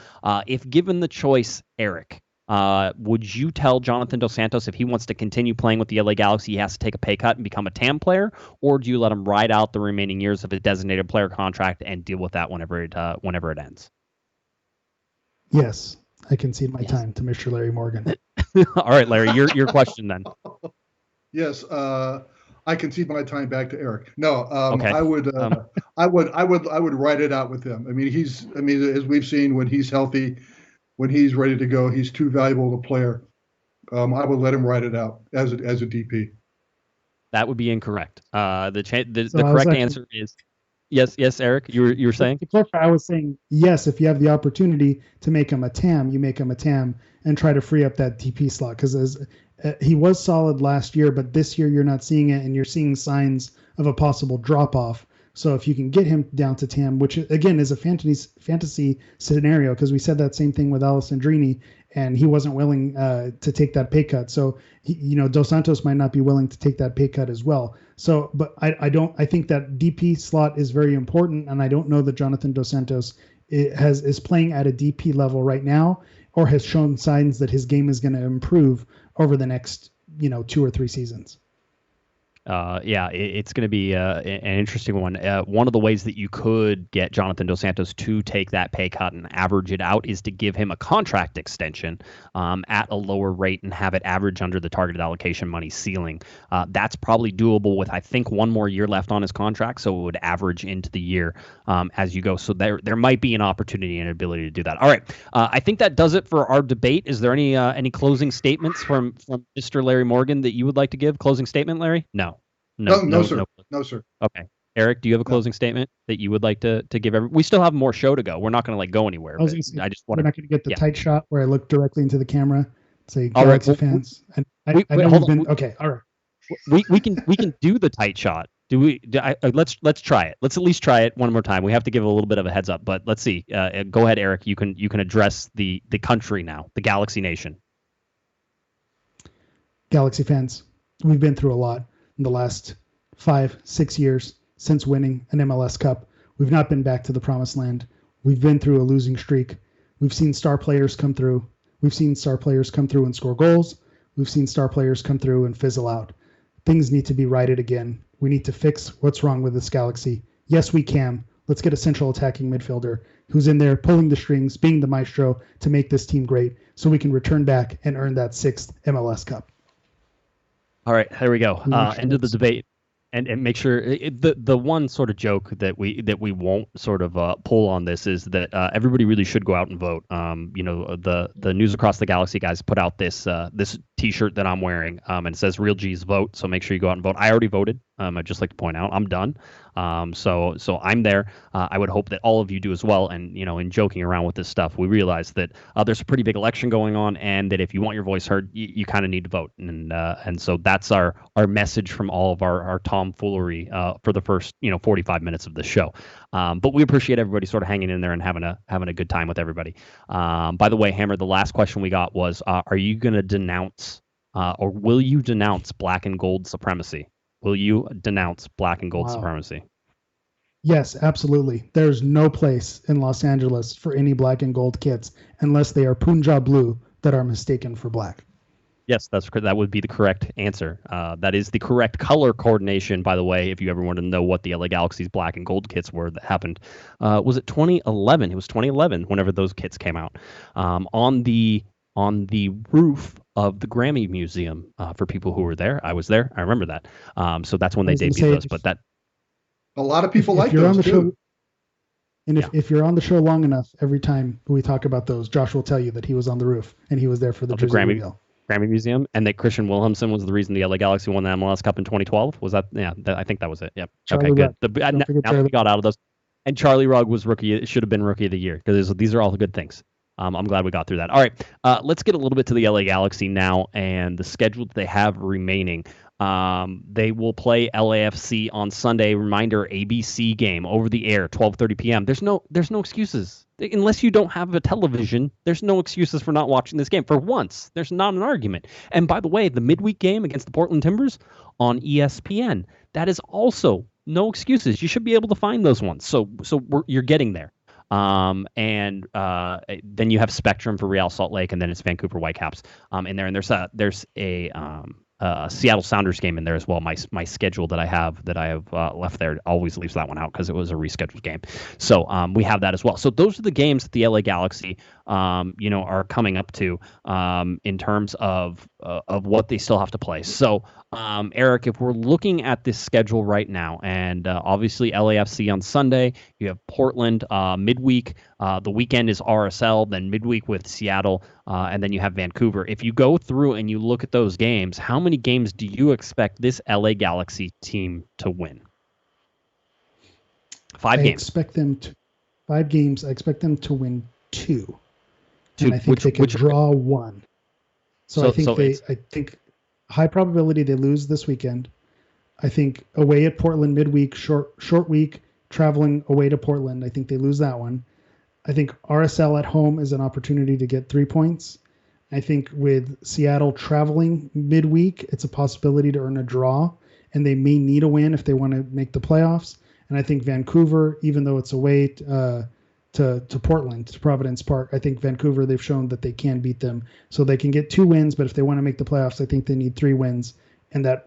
A: if given the choice, Eric, would you tell Jonathan Dos Santos if he wants to continue playing with the LA Galaxy, he has to take a pay cut and become a TAM player, or do you let him ride out the remaining years of his designated player contract and deal with that whenever it ends?
C: Yes, I concede my time to Mr. Larry Morgan.
A: All right, Larry, your question then.
D: Yes, I concede my time back to Eric. No,
A: okay.
D: I would ride it out with him. I mean, as we've seen, when he's healthy, when he's ready to go, he's too valuable a player. I would let him ride it out as a DP.
A: That would be incorrect. The correct answer is yes. Eric, you were saying?
C: I was saying yes. If you have the opportunity to make him a TAM, you make him a TAM and try to free up that DP slot, because he was solid last year, but this year you're not seeing it, and you're seeing signs of a possible drop off. So if you can get him down to TAM, which again is a fantasy scenario, because we said that same thing with Alessandrini, and he wasn't willing to take that pay cut. So Dos Santos might not be willing to take that pay cut as well. So, but I think that DP slot is very important, and I don't know that Jonathan Dos Santos is playing at a DP level right now, or has shown signs that his game is going to improve over the next 2 or 3 seasons.
A: It's going to be an interesting one. One of the ways that you could get Jonathan Dos Santos to take that pay cut and average it out is to give him a contract extension at a lower rate and have it average under the targeted allocation money ceiling. That's probably doable with, I think, 1 more year left on his contract, so it would average into the year as you go. So there might be an opportunity and ability to do that. All right, I think that does it for our debate. Is there any closing statements from Mr. Larry Morgan that you would like to give? Closing statement, Larry?
D: No, sir. No, sir.
A: Okay. Eric, do you have a closing statement that you would like to give everyone? We still have more show to go. We're not going to go anywhere.
C: I just want we're not going to get the tight shot where I look directly into the camera. Say, Galaxy fans. Okay. All right.
A: We can do the tight shot. Let's try it. Let's at least try it one more time. We have to give a little bit of a heads up, but let's see. Go ahead, Eric. You can address the country now, the Galaxy Nation.
C: Galaxy fans, we've been through a lot in the last 5-6 years since winning an MLS Cup. We've not been back to the promised land. We've been through a losing streak. We've seen star players come through. We've seen star players come through and score goals. We've seen star players come through and fizzle out. Things need to be righted again. We need to fix what's wrong with this Galaxy. Yes, we can. Let's get a central attacking midfielder who's in there pulling the strings, being the maestro to make this team great, so we can return back and earn that 6th MLS Cup.
A: All right, there we go. End of the debate, and make sure the one sort of joke that we won't sort of pull on this is that everybody really should go out and vote. The News Across the Galaxy guys put out this T-shirt that I'm wearing, and it says "Real G's vote." So make sure you go out and vote. I already voted. I'd just like to point out I'm done. So I'm there. I would hope that all of you do as well. And, in joking around with this stuff, we realize that there's a pretty big election going on, and that if you want your voice heard, you kind of need to vote. And so that's our message from all of our tomfoolery for the first 45 minutes of the show. But we appreciate everybody sort of hanging in there and having a good time with everybody. By the way, Hammer, the last question we got was, are you going to denounce or will you denounce black and gold supremacy? Will you denounce black and gold supremacy?
C: Yes, absolutely. There's no place in Los Angeles for any black and gold kids unless they are Punjab blue that are mistaken for black.
A: Yes, that would be the correct answer. That is the correct color coordination, by the way, if you ever wanted to know what the LA Galaxy's black and gold kits were that happened. Was it 2011? It was 2011 whenever those kits came out. On the roof of the Grammy Museum, for people who were there. I was there. I remember that. So that's when they debuted those. But that
D: a lot of people like those too.
C: And if you're on the show long enough, every time we talk about those, Josh will tell you that he was on the roof and he was there for the
A: Grammy Museum, and that Christian Wilhelmsen was the reason the LA Galaxy won the MLS Cup in 2012. Was that? Yeah, I think that was it. Yep.
C: Charlie
A: okay, good. Now we got out of those. And Charlie Rugg was should have been rookie of the year, because these are all the good things. I'm glad we got through that. All right, let's get a little bit to the LA Galaxy now and the schedule that they have remaining. They will play LAFC on Sunday. Reminder: ABC game over the air, 12:30 p.m. There's no excuses. Unless you don't have a television, there's no excuses for not watching this game. For once, there's not an argument. And by the way, the midweek game against the Portland Timbers on ESPN, that is also no excuses. You should be able to find those ones. So you're getting there. And then you have Spectrum for Real Salt Lake, and then it's Vancouver Whitecaps in there. And there's a Seattle Sounders game in there as well. My schedule that I have left there always leaves that one out because it was a rescheduled game. So we have that as well. So those are the games that the LA Galaxy are coming up to in terms of what they still have to play. So Eric, if we're looking at this schedule right now, and obviously LAFC on Sunday, you have Portland midweek. The weekend is RSL, then midweek with Seattle, and then you have Vancouver. If you go through and you look at those games, how many games do you expect this LA Galaxy team to win? 5 games.
C: I expect them to 5 games. I expect them to win 2. And I think they could draw 1. So I think high probability they lose this weekend. I think away at Portland midweek, short week, traveling away to Portland, I think they lose that one. I think RSL at home is an opportunity to get 3 points. I think with Seattle traveling midweek, it's a possibility to earn a draw, and they may need a win if they want to make the playoffs. And I think Vancouver, even though it's away to Portland, to Providence Park, I think Vancouver, they've shown that they can beat them. So they can get 2 wins, but if they want to make the playoffs, I think they need 3 wins. And that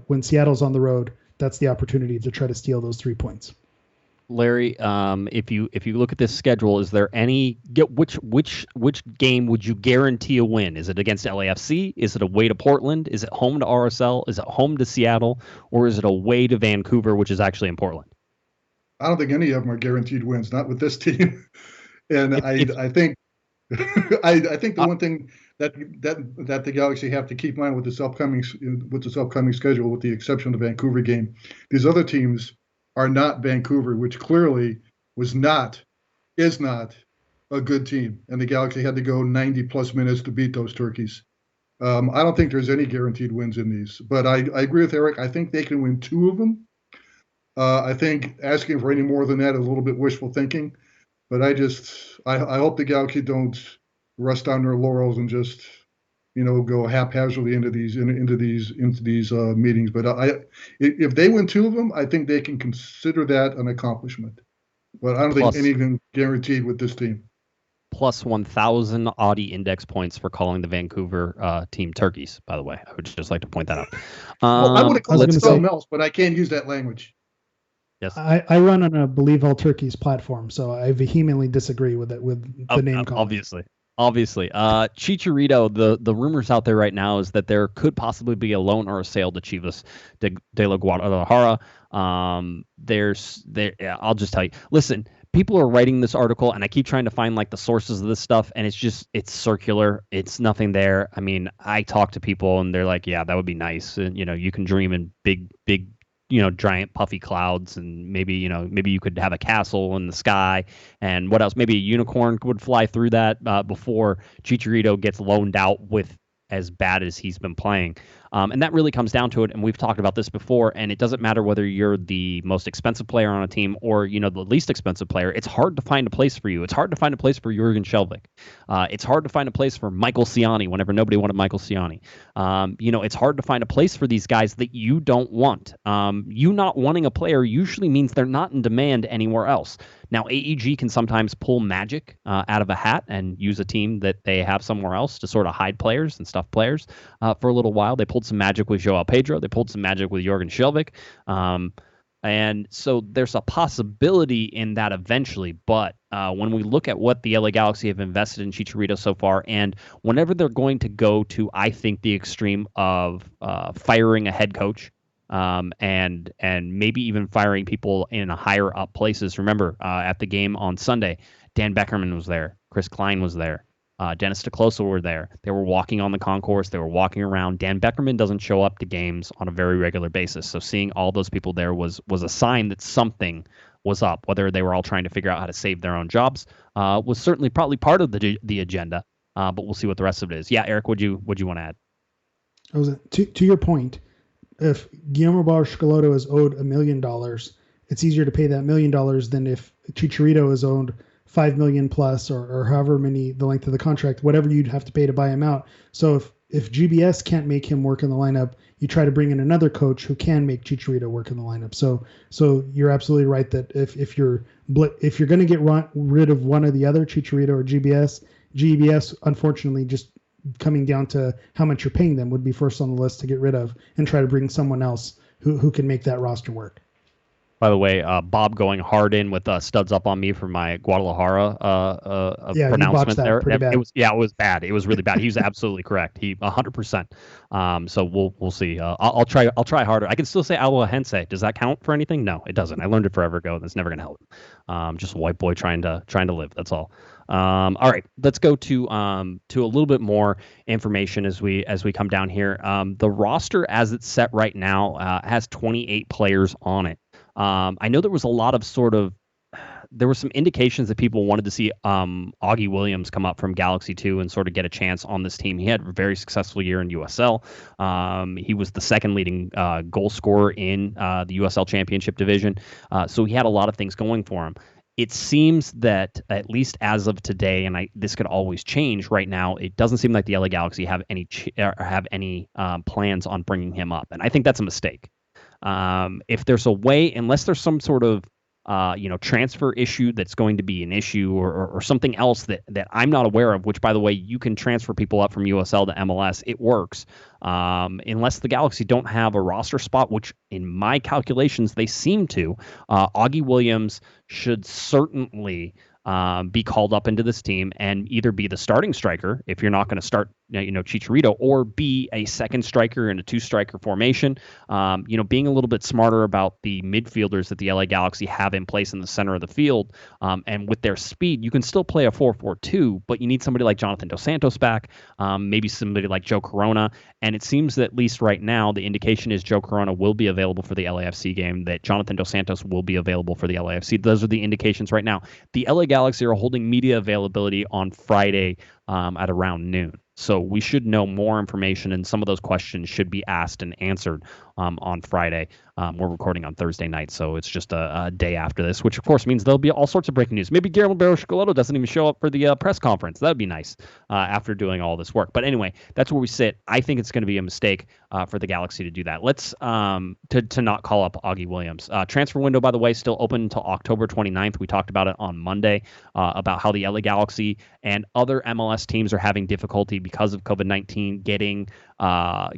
C: when Seattle's on the road, that's the opportunity to try to steal those 3 points.
A: Larry, if you look at this schedule, is there which game would you guarantee a win? Is it against LAFC? Is it away to Portland? Is it home to RSL? Is it home to Seattle? Or is it away to Vancouver, which is actually in Portland?
D: I don't think any of them are guaranteed wins, not with this team. And I think I think the one thing that the Galaxy have to keep in mind with this upcoming schedule, with the exception of the Vancouver game, these other teams are not Vancouver, which clearly is not a good team. And the Galaxy had to go 90 plus minutes to beat those turkeys. I don't think there's any guaranteed wins in these, but I agree with Eric. I think they can win 2 of them. I think asking for any more than that is a little bit wishful thinking, but I hope the Galaxy don't rest on their laurels and just, go haphazardly into these meetings. But if they win 2 of them, I think they can consider that an accomplishment. But I don't think anything guaranteed with this team.
A: Plus 1,000 Audi index points for calling the Vancouver team turkeys, by the way. I would just like to point that out.
D: Well, I would have called it something else, but I can't use that language.
A: Yes.
C: I run on a Believe All Turkeys platform, so I vehemently disagree with the name call.
A: Obviously. Chicharito, the rumors out there right now is that there could possibly be a loan or a sale to Chivas de la Guadalajara. I'll just tell you, listen, people are writing this article, and I keep trying to find the sources of this stuff, and it's circular. It's nothing there. I mean, I talk to people, and they're like, yeah, that would be nice. And, you can dream in big, giant puffy clouds, and maybe you could have a castle in the sky, and what else? Maybe a unicorn would fly through that before Chicharito gets loaned out with as bad as he's been playing. And that really comes down to it, and we've talked about this before, and it doesn't matter whether you're the most expensive player on a team or, the least expensive player. It's hard to find a place for you. It's hard to find a place for Jurgen Schelotto. It's hard to find a place for Michael Ciani whenever nobody wanted Michael Ciani. It's hard to find a place for these guys that you don't want. You not wanting a player usually means they're not in demand anywhere else. Now, AEG can sometimes pull magic out of a hat and use a team that they have somewhere else to sort of hide players and stuff players for a little while. They pulled some magic with Joao Pedro. They pulled some magic with Jurgen Schelotto. And so there's a possibility in that eventually. But when we look at what the LA Galaxy have invested in Chicharito so far, and whenever they're going to go to, I think, the extreme of firing a head coach, and maybe even firing people in higher up places. Remember, at the game on Sunday, Dan Beckerman was there. Klein was there. Dennis Kloese were there. They were walking on the concourse. They were walking around. Dan Beckerman doesn't show up to games on a very regular basis. So seeing all those people there was a sign that something was up. Whether they were all trying to figure out how to save their own jobs was certainly probably part of the agenda. But we'll see what the rest of it is. Yeah, Eric, would you want to add?
C: To your point, if Guillermo Barros Schelotto is owed $1 million, it's easier to pay that $1 million than if Chicharito is owed $5 million plus, or however many the length of the contract, whatever you'd have to pay to buy him out. So if GBS can't make him work in the lineup, you try to bring in another coach who can make Chicharito work in the lineup. So you're absolutely right that if you're going to get rid of one or the other, Chicharito or GBS, unfortunately, just coming down to how much you're paying them would be first on the list to get rid of, and try to bring someone else who can make that roster work.
A: By the way, Bob going hard in with studs up on me for my Guadalajara pronouncement there. It was bad. It was really bad. He was absolutely correct. He 100%. So we'll see. I'll try harder. I can still say Alajuelense. Does that count for anything? No, it doesn't. I learned it forever ago, and it's never going to help. Just a white boy trying to live. That's all. All right, let's go to a little bit more information as we come down here. The roster as it's set right now has 28 players on it. I know there was a lot of sort of there were some indications that people wanted to see Augie Williams come up from Galaxy 2 and sort of get a chance on this team. He had a very successful year in USL. He was the second leading goal scorer in the USL Championship Division. So he had a lot of things going for him. It seems that, at least as of today, and this could always change right now, it doesn't seem like the LA Galaxy have any plans on bringing him up. And I think that's a mistake. If there's a way, unless there's some sort of transfer issue that's going to be an issue, or something else that I'm not aware of, which, by the way, you can transfer people up from USL to MLS. It works. Unless the Galaxy don't have a roster spot, which in my calculations they seem to, Augie Williams should certainly be called up into this team and either be the starting striker if you're not going to start Chicharito, or be a second striker in a two-striker formation. Being a little bit smarter about the midfielders that the LA Galaxy have in place in the center of the field, and with their speed, you can still play a 4-4-2, but you need somebody like Jonathan Dos Santos back, maybe somebody like Joe Corona. And it seems that, at least right now, the indication is Joe Corona will be available for the LAFC game, that Jonathan Dos Santos will be available for the LAFC. Those are the indications right now. The LA Galaxy are holding media availability on Friday at around noon. So we should know more information, and some of those questions should be asked and answered on Friday. We're recording on Thursday night, so it's just a day after this, which of course means there'll be all sorts of breaking news. Maybe Guillermo Barros Schelotto doesn't even show up for the press conference. That'd be nice after doing all this work. But anyway, that's where we sit. I think it's going to be a mistake for the Galaxy to do that. Let's to not call up Augie Williams. Transfer window, by the way, still open until October 29th. We talked about it on Monday about how the LA Galaxy and other MLS teams are having difficulty because of COVID-19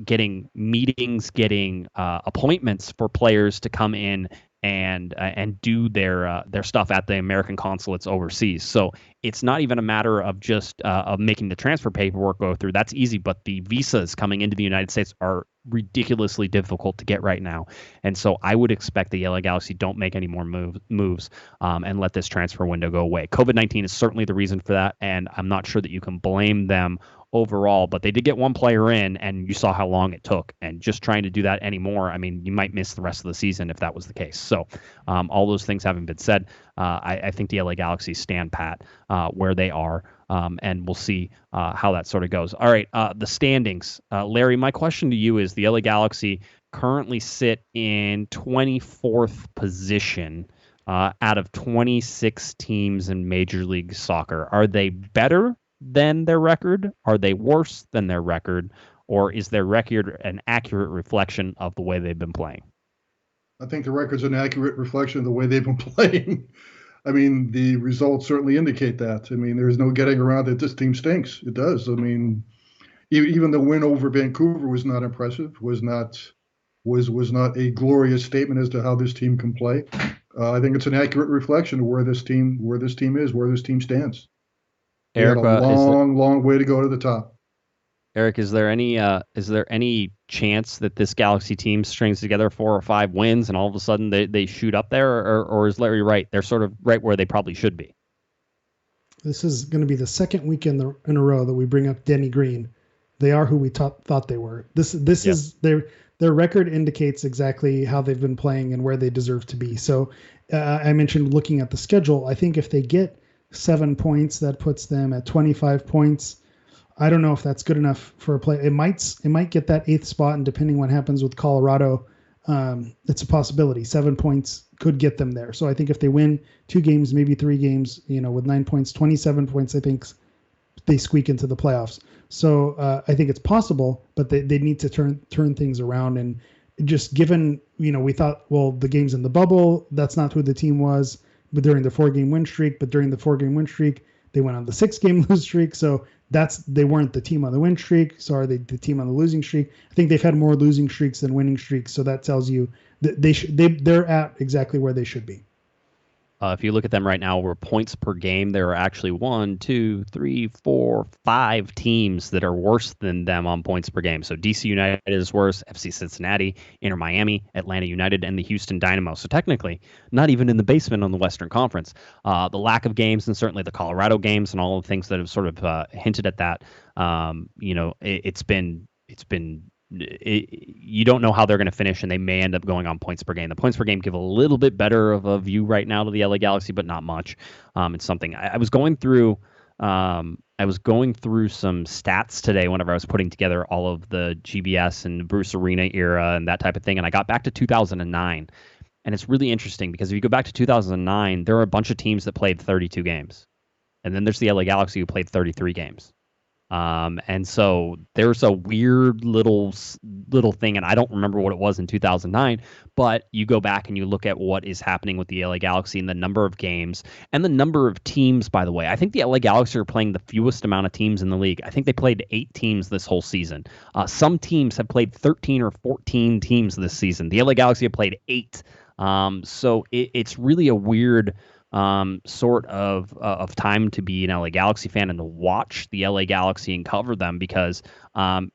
A: getting meetings, getting appointments for players to come in and do their stuff at the American consulates overseas. So it's not even a matter of just of making the transfer paperwork go through. That's easy, but the visas coming into the United States are ridiculously difficult to get right now. And so I would expect the LA Galaxy don't make any more moves and let this transfer window go away. COVID-19 is certainly the reason for that, and I'm not sure that you can blame them overall, but they did get one player in, and you saw how long it took. And just trying to do that anymore, I mean, you might miss the rest of the season if that was the case. So all those things having been said, I think the LA Galaxy stand pat where they are, and we'll see how that sort of goes. All right, the standings. Larry, my question to you is, the LA Galaxy currently sit in 24th position out of 26 teams in Major League Soccer. Are they better than their record? Are they worse than their record? Or is their record an accurate reflection of the way they've been playing?
D: I think the record's an accurate reflection of the way they've been playing. I mean, the results certainly indicate that. I mean, there's no getting around it. This team stinks. It does. I mean, even the win over Vancouver was not impressive, was not a glorious statement as to how this team can play. I think it's an accurate reflection of where this team is, where this team stands.
A: Eric,
D: a long way to go to the top.
A: Eric, is there any chance that this Galaxy team strings together 4 or 5 wins and all of a sudden they shoot up there, or is Larry right? They're sort of right where they probably should be.
C: This is going to be the second week in a row that we bring up Denny Green. They are who we thought they were. This is their record indicates exactly how they've been playing and where they deserve to be. So I mentioned looking at the schedule. I think if they get 7 points, that puts them at 25 points. I don't know if that's good enough for a play. It might get that 8th spot, and depending what happens with Colorado, it's a possibility. 7 points could get them there. So I think if they win 2 games, maybe 3 games, with 9 points, 27 points, I think they squeak into the playoffs. So I think it's possible, but they need to turn things around. And just given, we thought, well, the games in the bubble, that's not who the team was. But during the 4-game win streak, they went on the 6-game lose streak. So they weren't the team on the win streak. So are they the team on the losing streak? I think they've had more losing streaks than winning streaks. So that tells you that they're at exactly where they should be.
A: If you look at them right now, we're points per game. There are actually 1, 2, 3, 4, 5 teams that are worse than them on points per game. So DC United is worse, FC Cincinnati, Inter Miami, Atlanta United, and the Houston Dynamo. So technically, not even in the basement on the Western Conference. The lack of games, and certainly the Colorado games and all the things that have sort of hinted at that, it's been you don't know how they're going to finish, and they may end up going on points per game. The points per game give a little bit better of a view right now to the LA Galaxy, but not much. It's something I was going through. I was going through some stats today whenever I was putting together all of the GBS and Bruce Arena era and that type of thing, and I got back to 2009, and it's really interesting because if you go back to 2009, there are a bunch of teams that played 32 games, and then there's the LA Galaxy who played 33 games. And so there's a weird little thing, and I don't remember what it was in 2009, but you go back and you look at what is happening with the LA Galaxy and the number of games and the number of teams, by the way. I think the LA Galaxy are playing the fewest amount of teams in the league. I think they played 8 teams this whole season. Some teams have played 13 or 14 teams this season. The LA Galaxy have played 8. So it's really a weird sort of time to be an LA Galaxy fan and to watch the LA Galaxy and cover them, because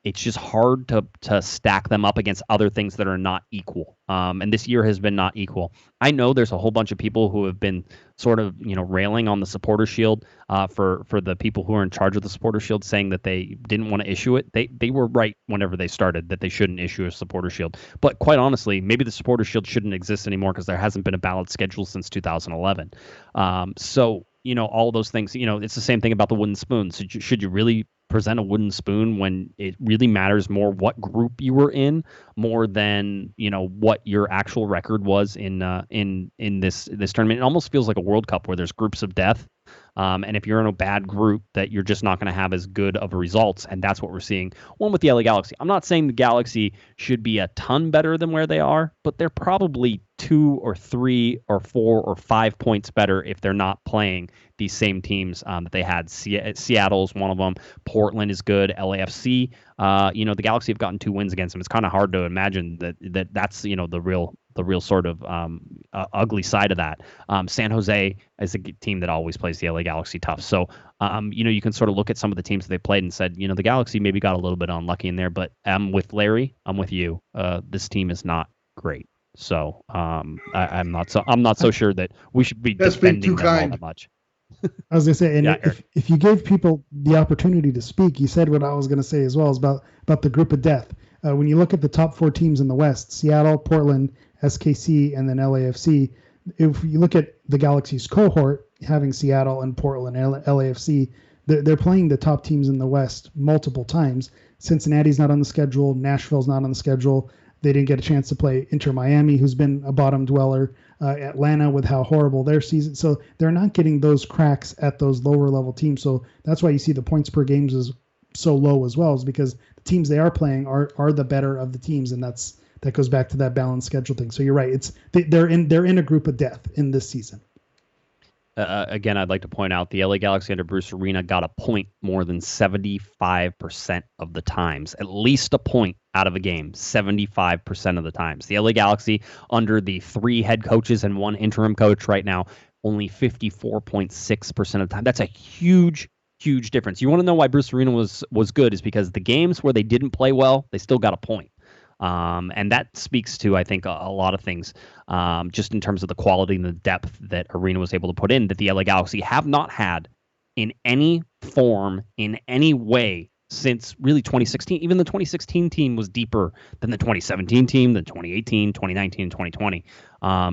A: it's just hard to stack them up against other things that are not equal. And this year has been not equal. I know there's a whole bunch of people who have been sort of, railing on the Supporter Shield for the people who are in charge of the Supporter Shield, saying that they didn't want to issue it. They were right whenever they started that they shouldn't issue a Supporter Shield. But quite honestly, maybe the Supporter Shield shouldn't exist anymore because there hasn't been a ballot schedule since 2011. So, all those things, it's the same thing about the wooden spoon. So should you really present a wooden spoon when it really matters more what group you were in, more than what your actual record was in this tournament? It almost feels like a World Cup where there's groups of death, and if you're in a bad group, that you're just not going to have as good of a results, and that's what we're seeing. One with the LA Galaxy. I'm not saying the Galaxy should be a ton better than where they are, but they're probably 2 or 3 or 4 or 5 points better if they're not playing these same teams that they had. Seattle's one of them. Portland is good. LAFC. The Galaxy have gotten 2 wins against them. It's kind of hard to imagine that's the real sort of ugly side of that. San Jose is a team that always plays the LA Galaxy tough. So you can sort of look at some of the teams that they played and said, the Galaxy maybe got a little bit unlucky in there. But with Larry, I'm with you. This team is not great. So I'm not so sure that we should be defending them all that much.
C: I was gonna say, and if you gave people the opportunity to speak, you said what I was gonna say as well, is about the group of death. When you look at the top 4 teams in the West, Seattle, Portland, SKC, and then LAFC. If you look at the Galaxy's cohort, having Seattle and Portland and LAFC, they're playing the top teams in the West multiple times. Cincinnati's not on the schedule. Nashville's not on the schedule. They didn't get a chance to play Inter Miami, who's been a bottom dweller. Atlanta, with how horrible their season. So they're not getting those cracks at those lower level teams. So that's why you see the points per games is so low as well, is because the teams they are playing are the better of the teams, and that goes back to that balanced schedule thing. So you're right. They're in a group of death in this season.
A: Again, I'd like to point out the LA Galaxy under Bruce Arena got a point more than 75% of the times, at least a point out of a game, 75% of the times. The LA Galaxy under the 3 head coaches and 1 interim coach right now, only 54.6% of the time. That's a huge difference. You want to know why Bruce Arena was good, is because the games where they didn't play well, they still got a point. And that speaks to, I think, a lot of things, just in terms of the quality and the depth that Arena was able to put in, that the LA Galaxy have not had in any form, in any way, since really 2016. Even the 2016 team was deeper than the 2017 team, the 2018, 2019, 2020.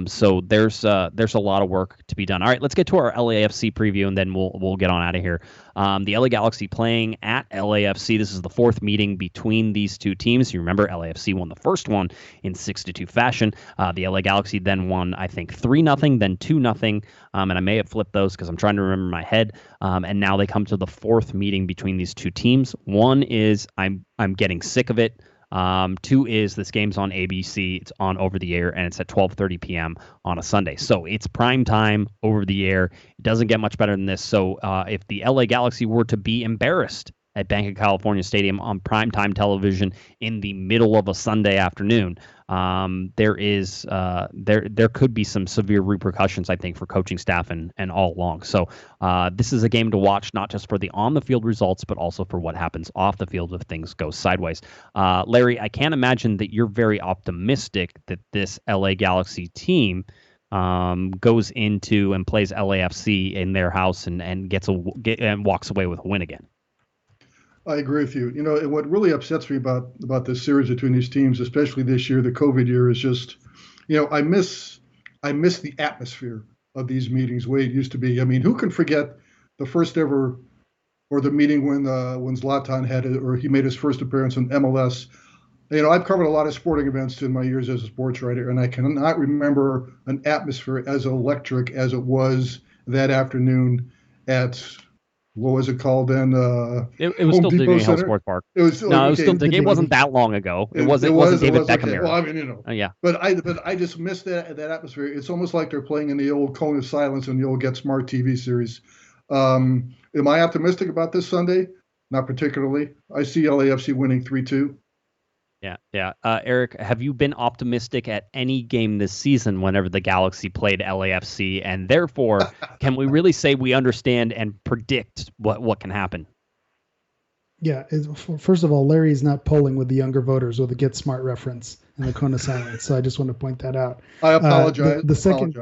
A: So there's a lot of work to be done. All right, let's get to our LAFC preview, and then we'll get on out of here. The LA Galaxy playing at LAFC. This is the 4th meeting between these 2 teams. You remember LAFC won the first one in 6-2 fashion. The LA Galaxy then won, I think, 3-0, then 2-0. And I may have flipped those because I'm trying to remember my head. And now they come to the 4th meeting between these 2 teams. One is I'm getting sick of it. 2 is this game's on ABC. It's on over the air, and it's at 12:30 p.m. on a Sunday. So it's prime time over the air. It doesn't get much better than this. So if the LA Galaxy were to be embarrassed at Bank of California Stadium on primetime television in the middle of a Sunday afternoon, there could be some severe repercussions, I think, for coaching staff and all along. So this is a game to watch, not just for the on-the-field results, but also for what happens off the field if things go sideways. Larry, I can't imagine that you're very optimistic that this LA Galaxy team goes into and plays LAFC in their house and walks away with a win again.
D: I agree with you. And what really upsets me about this series between these teams, especially this year, the COVID year, is just, I miss the atmosphere of these meetings the way it used to be. I mean, who can forget the first ever or the meeting when Zlatan he made his first appearance in MLS. I've covered a lot of sporting events in my years as a sports writer, and I cannot remember an atmosphere as electric as it was that afternoon at, what was it called then?
A: It was
D: Home
A: still
D: Depot
A: Dignity Health
D: Center?
A: Sports Park.
D: It was
A: No, it was
D: okay.
A: still. It wasn't that long ago. It wasn't David Beckham
D: okay.
A: era.
D: Well, I mean,
A: Yeah.
D: But I just miss that atmosphere. It's almost like they're playing in the old Cone of Silence in the old Get Smart TV series. Am I optimistic about this Sunday? Not particularly. I see LAFC winning 3-2.
A: Yeah. Eric, have you been optimistic at any game this season whenever the Galaxy played LAFC? And therefore, can we really say we understand and predict what can happen?
C: Yeah. First of all, Larry's not polling with the younger voters with a Get Smart reference in the Cone of Silence. So I just want to point that out.
D: I apologize.
C: The second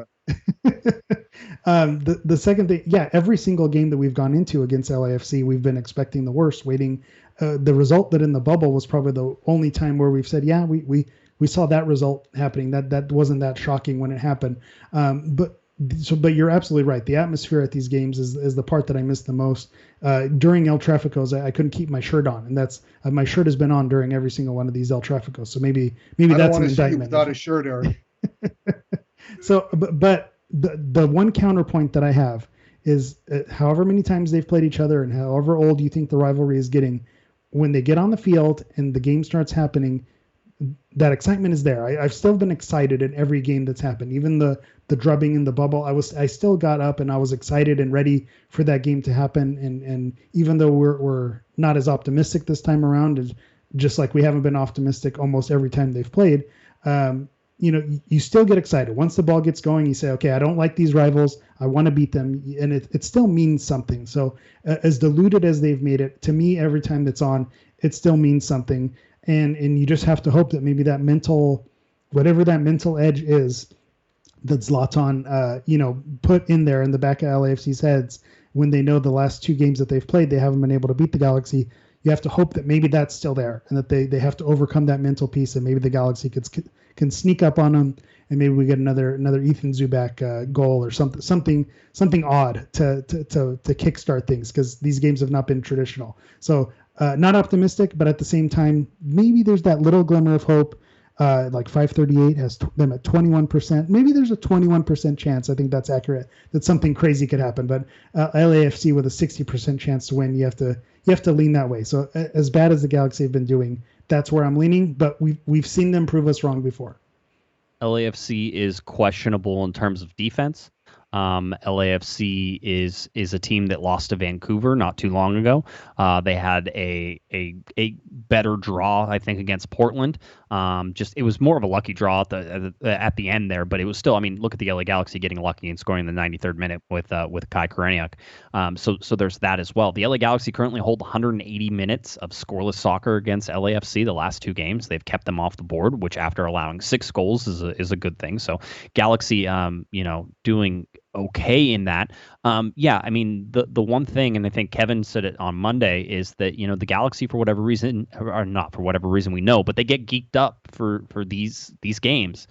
C: thing, yeah, every single game that we've gone into against LAFC, we've been expecting the worst, waiting. The result that in the bubble was probably the only time where we've said, yeah, we saw that result happening. That wasn't that shocking when it happened. But you're absolutely right. The atmosphere at these games is the part that I miss the most. During El Tráficos, I couldn't keep my shirt on, and that's my shirt has been on during every single one of these El Tráficos. So maybe that's an indictment.
D: Without a shirt, Eric.
C: So, but the one counterpoint that I have is however many times they've played each other and however old you think the rivalry is getting, when they get on the field and the game starts happening, that excitement is there. I've still been excited in every game that's happened, even the drubbing in the bubble. I still got up and I was excited and ready for that game to happen. And even though we're not as optimistic this time around, just like we haven't been optimistic almost every time they've played, you still get excited. Once the ball gets going, you say, okay, I don't like these rivals. I want to beat them. And it still means something. So as diluted as they've made it, to me, every time that's on, it still means something. And you just have to hope that maybe whatever that mental edge is that Zlatan, put in there in the back of LAFC's heads when they know the last two games that they've played, they haven't been able to beat the Galaxy. You have to hope that maybe that's still there and that they have to overcome that mental piece, and maybe the Galaxy can sneak up on them, and maybe we get another Ethan Zubak goal or something odd to kickstart things, because these games have not been traditional. So not optimistic, but at the same time, maybe there's that little glimmer of hope. Like 538 has them at 21%. Maybe there's a 21% chance. I think that's accurate, that something crazy could happen. But LAFC with a 60% chance to win, you have to lean that way. So as bad as the Galaxy have been doing, that's where I'm leaning. But we've seen them prove us wrong before.
A: LAFC is questionable in terms of defense. LAFC is a team that lost to Vancouver not too long ago. They had a better draw, I think, against Portland. It was more of a lucky draw at the end there, but it was still. I mean, look at the LA Galaxy getting lucky and scoring in the 93rd minute with Kai Koreniuk. So there's that as well. The LA Galaxy currently hold 180 minutes of scoreless soccer against LAFC. The last two games, they've kept them off the board, which after allowing 6 goals is a good thing. So Galaxy, doing okay in that. I mean, the one thing, and I think Kevin said it on Monday, is that, the Galaxy, for whatever reason, or not for whatever reason we know, but they get geeked up for these games.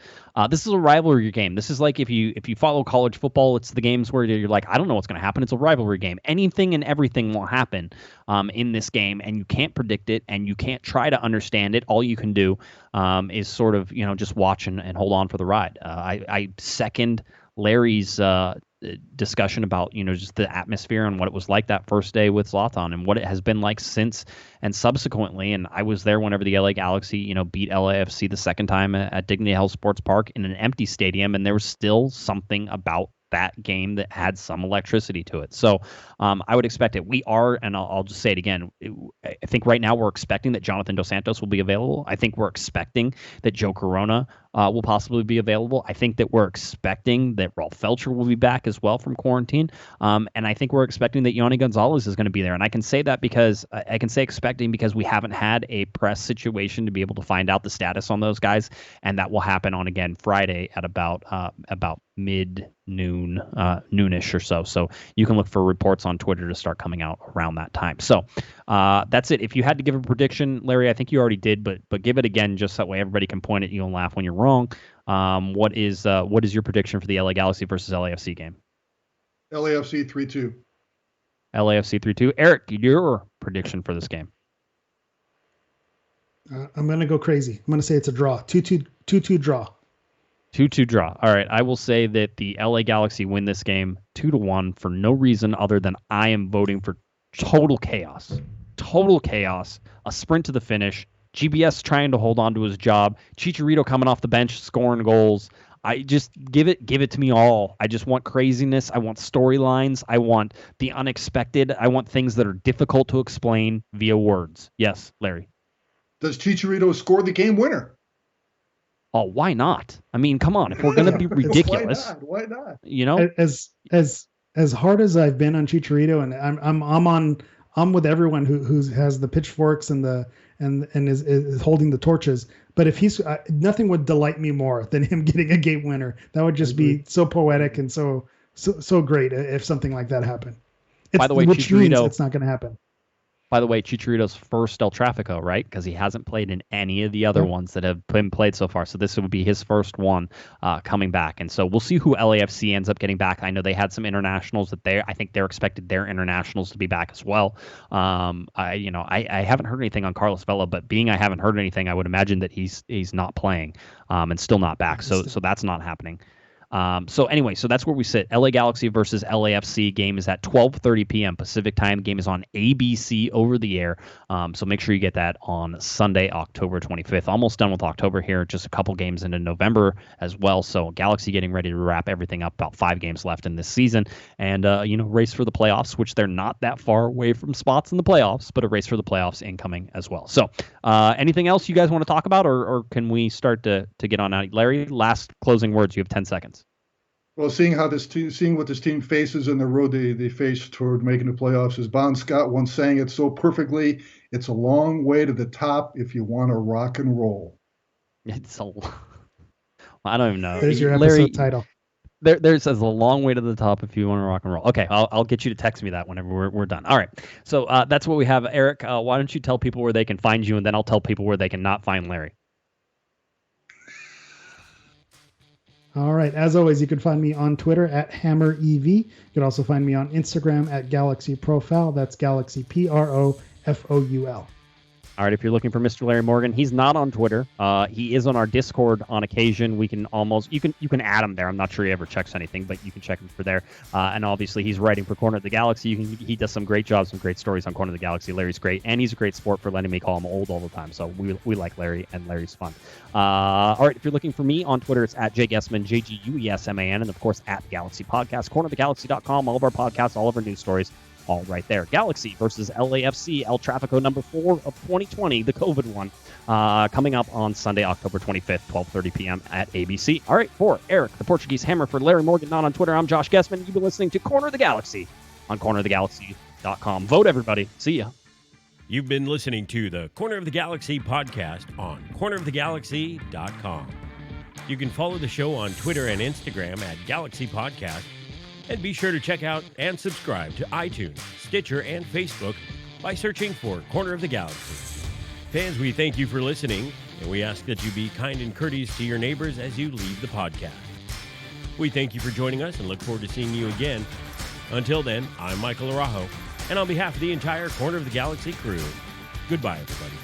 A: This is a rivalry game. This is like if you follow college football, it's the games where you're like, I don't know what's going to happen. It's a rivalry game. Anything and everything will happen in this game, and you can't predict it, and you can't try to understand it. All you can do is sort of, just watch and hold on for the ride. I second Larry's discussion about just the atmosphere and what it was like that first day with Zlatan and what it has been like since and subsequently. And I was there whenever the LA Galaxy beat LAFC the second time at Dignity Health Sports Park in an empty stadium, and there was still something about that game that had some electricity to it. So I would expect it. We are, and I'll just say it again, I think right now we're expecting that Jonathan Dos Santos will be available. I think we're expecting that Joe Corona will possibly be available. I think that we're expecting that Rolf Felcher will be back as well from quarantine. And I think we're expecting that Yoni Gonzalez is going to be there. And I can say that because I can say expecting because we haven't had a press situation to be able to find out the status on those guys. And that will happen on, again, Friday at about mid-noon, noonish or so. So you can look for reports on Twitter to start coming out around that time. So that's it. If you had to give a prediction, Larry, I think you already did, but give it again just that way everybody can point at you and laugh when you're wrong. What is your prediction for the LA Galaxy versus LAFC game?
D: LAFC 3-2.
A: LAFC 3-2. Eric, your prediction for this game?
C: I'm going to go crazy. I'm going to say it's a draw. 2-2 draw.
A: 2-2 draw. All right. I will say that the LA Galaxy win this game 2-1 for no reason other than I am voting for total chaos. Total chaos. A sprint to the finish. GBS trying to hold on to his job. Chicharito coming off the bench, scoring goals. I just give it to me all. I just want craziness. I want storylines. I want the unexpected. I want things that are difficult to explain via words. Yes, Larry.
D: Does Chicharito score the game winner?
A: Oh, why not? I mean, come on. If we're going to be ridiculous,
D: why not?
A: You know,
C: as hard as I've been on Chicharito, and I'm with everyone who has the pitchforks and is holding the torches. But if he's nothing would delight me more than him getting a game winner. That would just be so poetic and so great if something like that happened.
A: By the way,
C: which means
A: Chicharito,
C: it's not going to happen.
A: By the way, Chicharito's first El Tráfico, right? Because he hasn't played in any of the other ones that have been played so far. So this would be his first one coming back. And so we'll see who LAFC ends up getting back. I know they had some internationals I think they're expected their internationals to be back as well. I haven't heard anything on Carlos Vela, but being I haven't heard anything, I would imagine that he's not playing and still not back. So that's not happening. So that's where we sit. LA Galaxy versus LAFC game is at 12:30 p.m. Pacific time. Game is on ABC over the air. So make sure you get that on Sunday, October 25th. Almost done with October here. Just a couple games into November as well. So Galaxy getting ready to wrap everything up. About 5 games left in this season, and race for the playoffs, which they're not that far away from spots in the playoffs, but a race for the playoffs incoming as well. So anything else you guys want to talk about, or can we start to get on out? Larry, last closing words. You have 10 seconds.
D: Well, seeing what this team faces and the road they face toward making the playoffs, as Bon Scott once sang it so perfectly, it's a long way to the top if you want to rock and roll.
A: I don't even know.
C: There's your
A: Larry,
C: episode title.
A: There says a long way to the top if you want to rock and roll. Okay, I'll get you to text me that whenever we're done. All right, so that's what we have. Eric, why don't you tell people where they can find you, and then I'll tell people where they can not find Larry.
C: All right. As always, you can find me on Twitter at HammerEV. You can also find me on Instagram at Galaxy Profile. That's Galaxy PROFOUL.
A: All right, if you're looking for Mr. Larry Morgan, he's not on Twitter. He is on our Discord on occasion. You can add him there. I'm not sure he ever checks anything, but you can check him for there. And obviously, he's writing for Corner of the Galaxy. He does some great jobs, some great stories on Corner of the Galaxy. Larry's great, and he's a great sport for letting me call him old all the time. So we like Larry, and Larry's fun. All right, if you're looking for me on Twitter, it's at JGuesman, JGUESMAN, and of course at Galaxy Podcast, cornerofthegalaxy.com. All of our podcasts, all of our news stories, all right there. Galaxy versus LAFC, El Tráfico number 4 of 2020, the COVID one, coming up on Sunday, October 25th, 12:30 p.m. at ABC. All right, for Eric, the Portuguese Hammer, for Larry Morgan, not on Twitter, I'm Josh Guesman. You've been listening to Corner of the Galaxy on cornerofthegalaxy.com. Vote, everybody. See ya.
B: You've been listening to the Corner of the Galaxy podcast on cornerofthegalaxy.com. You can follow the show on Twitter and Instagram at Galaxy Podcast. And be sure to check out and subscribe to iTunes, Stitcher, and Facebook by searching for Corner of the Galaxy. Fans, we thank you for listening, and we ask that you be kind and courteous to your neighbors as you leave the podcast. We thank you for joining us and look forward to seeing you again. Until then, I'm Michael Araujo, and on behalf of the entire Corner of the Galaxy crew, goodbye, everybody.